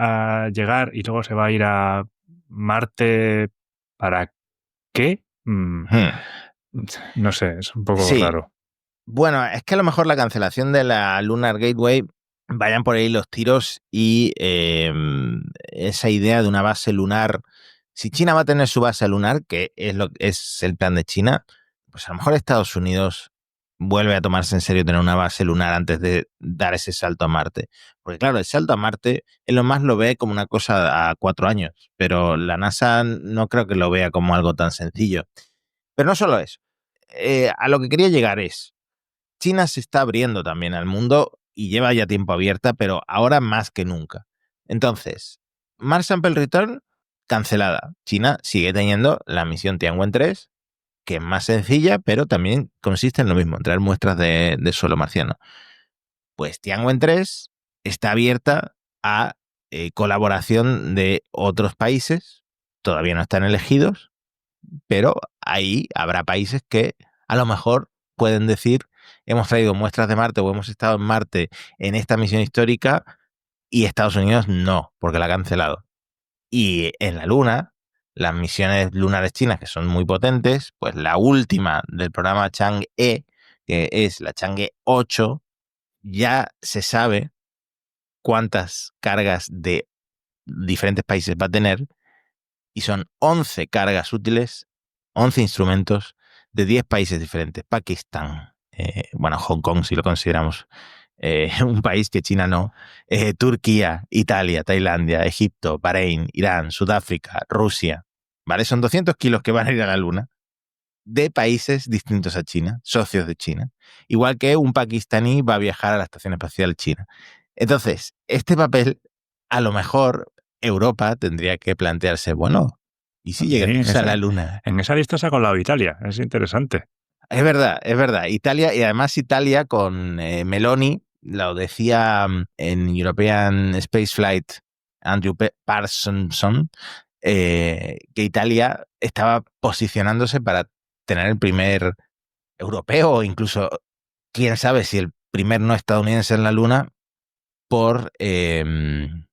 a llegar y luego se va a ir a Marte. ¿Para qué? No sé, es un poco raro. Bueno, es que a lo mejor la cancelación de la Lunar Gateway, vayan por ahí los tiros y esa idea de una base lunar. Si China va a tener su base lunar, que es el plan de China, pues a lo mejor Estados Unidos vuelve a tomarse en serio tener una base lunar antes de dar ese salto a Marte. Porque claro, el salto a Marte, Elon Musk lo ve como una cosa a 4 años, pero la NASA no creo que lo vea como algo tan sencillo. Pero no solo eso. A lo que quería llegar es, China se está abriendo también al mundo y lleva ya tiempo abierta, pero ahora más que nunca. Entonces, Mars Sample Return, cancelada. China sigue teniendo la misión Tianwen 3, que es más sencilla, pero también consiste en lo mismo, en traer muestras de suelo marciano. Pues Tianwen 3 está abierta a colaboración de otros países, todavía no están elegidos, pero ahí habrá países que a lo mejor pueden decir, hemos traído muestras de Marte o hemos estado en Marte en esta misión histórica y Estados Unidos no, porque la ha cancelado. Y en la Luna, las misiones lunares chinas, que son muy potentes, pues la última del programa Chang'e, que es la Chang'e 8, ya se sabe cuántas cargas de diferentes países va a tener Y son 11 cargas útiles, 11 instrumentos de 10 países diferentes. Pakistán, Hong Kong si lo consideramos un país que China no, Turquía, Italia, Tailandia, Egipto, Bahrein, Irán, Sudáfrica, Rusia. ¿Vale? Son 200 kilos que van a ir a la Luna de países distintos a China, socios de China. Igual que un pakistaní va a viajar a la Estación Espacial China. Entonces, este papel, a lo mejor Europa tendría que plantearse, bueno, ¿y si llegamos a la Luna? En esa lista se ha colado Italia, es interesante. Es verdad. Italia, y además Italia con Meloni, lo decía en European Spaceflight Andrew Parsonson, que Italia estaba posicionándose para tener el primer europeo o incluso, quién sabe, si el primer no estadounidense en la Luna por el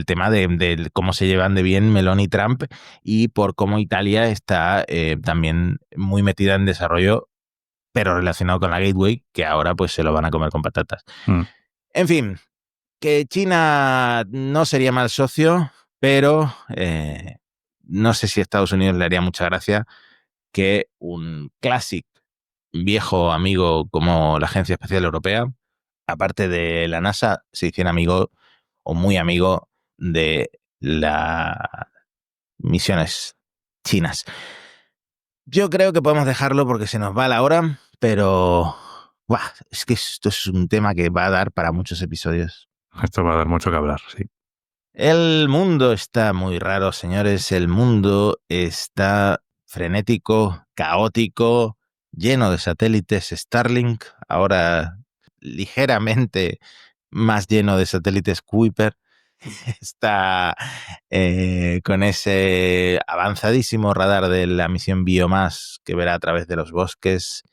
tema de cómo se llevan de bien Meloni y Trump y por cómo Italia está también muy metida en desarrollo, pero relacionado con la Gateway, que ahora pues se lo van a comer con patatas. En fin, que China no sería mal socio, pero no sé si a Estados Unidos le haría mucha gracia que un clásico viejo amigo como la Agencia Espacial Europea, aparte de la NASA, se hiciera amigo o muy amigo de las misiones chinas. Yo creo que podemos dejarlo porque se nos va la hora, pero es que esto es un tema que va a dar para muchos episodios. Esto va a dar mucho que hablar, sí. El mundo está muy raro, señores. El mundo está frenético, caótico, lleno de satélites Starlink, ahora ligeramente más lleno de satélites Kuiper. Está con ese avanzadísimo radar de la misión Biomass que verá a través de los bosques,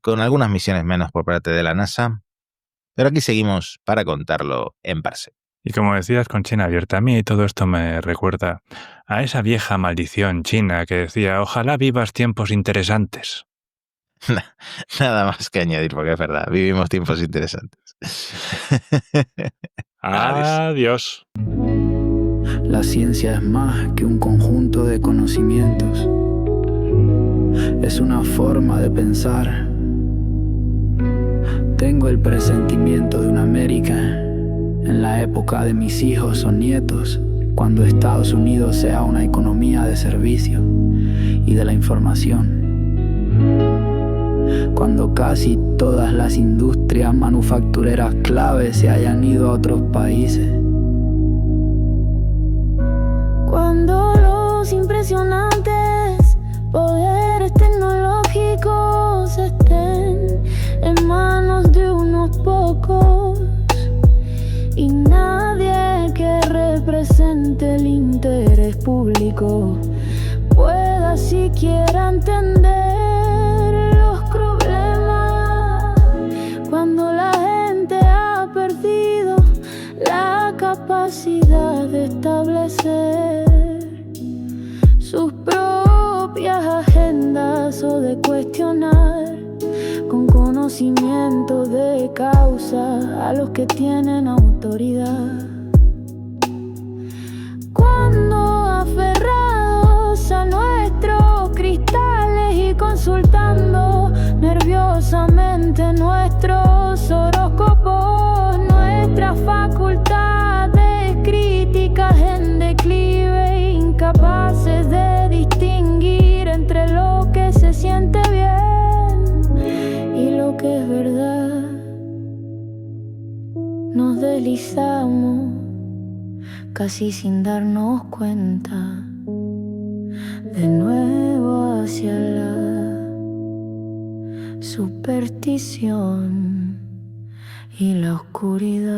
con algunas misiones menos por parte de la NASA, pero aquí seguimos para contarlo en Parsec. Y como decías, con China abierta, a mí todo esto me recuerda a esa vieja maldición china que decía, ojalá vivas tiempos interesantes. Nada más que añadir, porque es verdad, vivimos tiempos interesantes. Adiós. La ciencia es más que un conjunto de conocimientos. Es una forma de pensar. Tengo el presentimiento de una América en la época de mis hijos o nietos, cuando Estados Unidos sea una economía de servicio y de la información. Cuando casi todas las industrias manufactureras claves se hayan ido a otros países. Cuando los impresionantes poderes tecnológicos estén en manos de unos pocos y nadie que represente el interés público pueda siquiera entender los problemas. Cuando la gente ha perdido la capacidad de establecer sus propias agendas o de cuestionar con conocimiento de causa a los que tienen autoridad. Cuando aferrados a nuestros cristales y consultando nerviosamente nuestros horóscopos, nuestras facultades críticas en declive e incapaces de distinguir entre lo que se siente bien y lo que es verdad, nos deslizamos casi sin darnos cuenta de nuevo hacia la superstición y la oscuridad.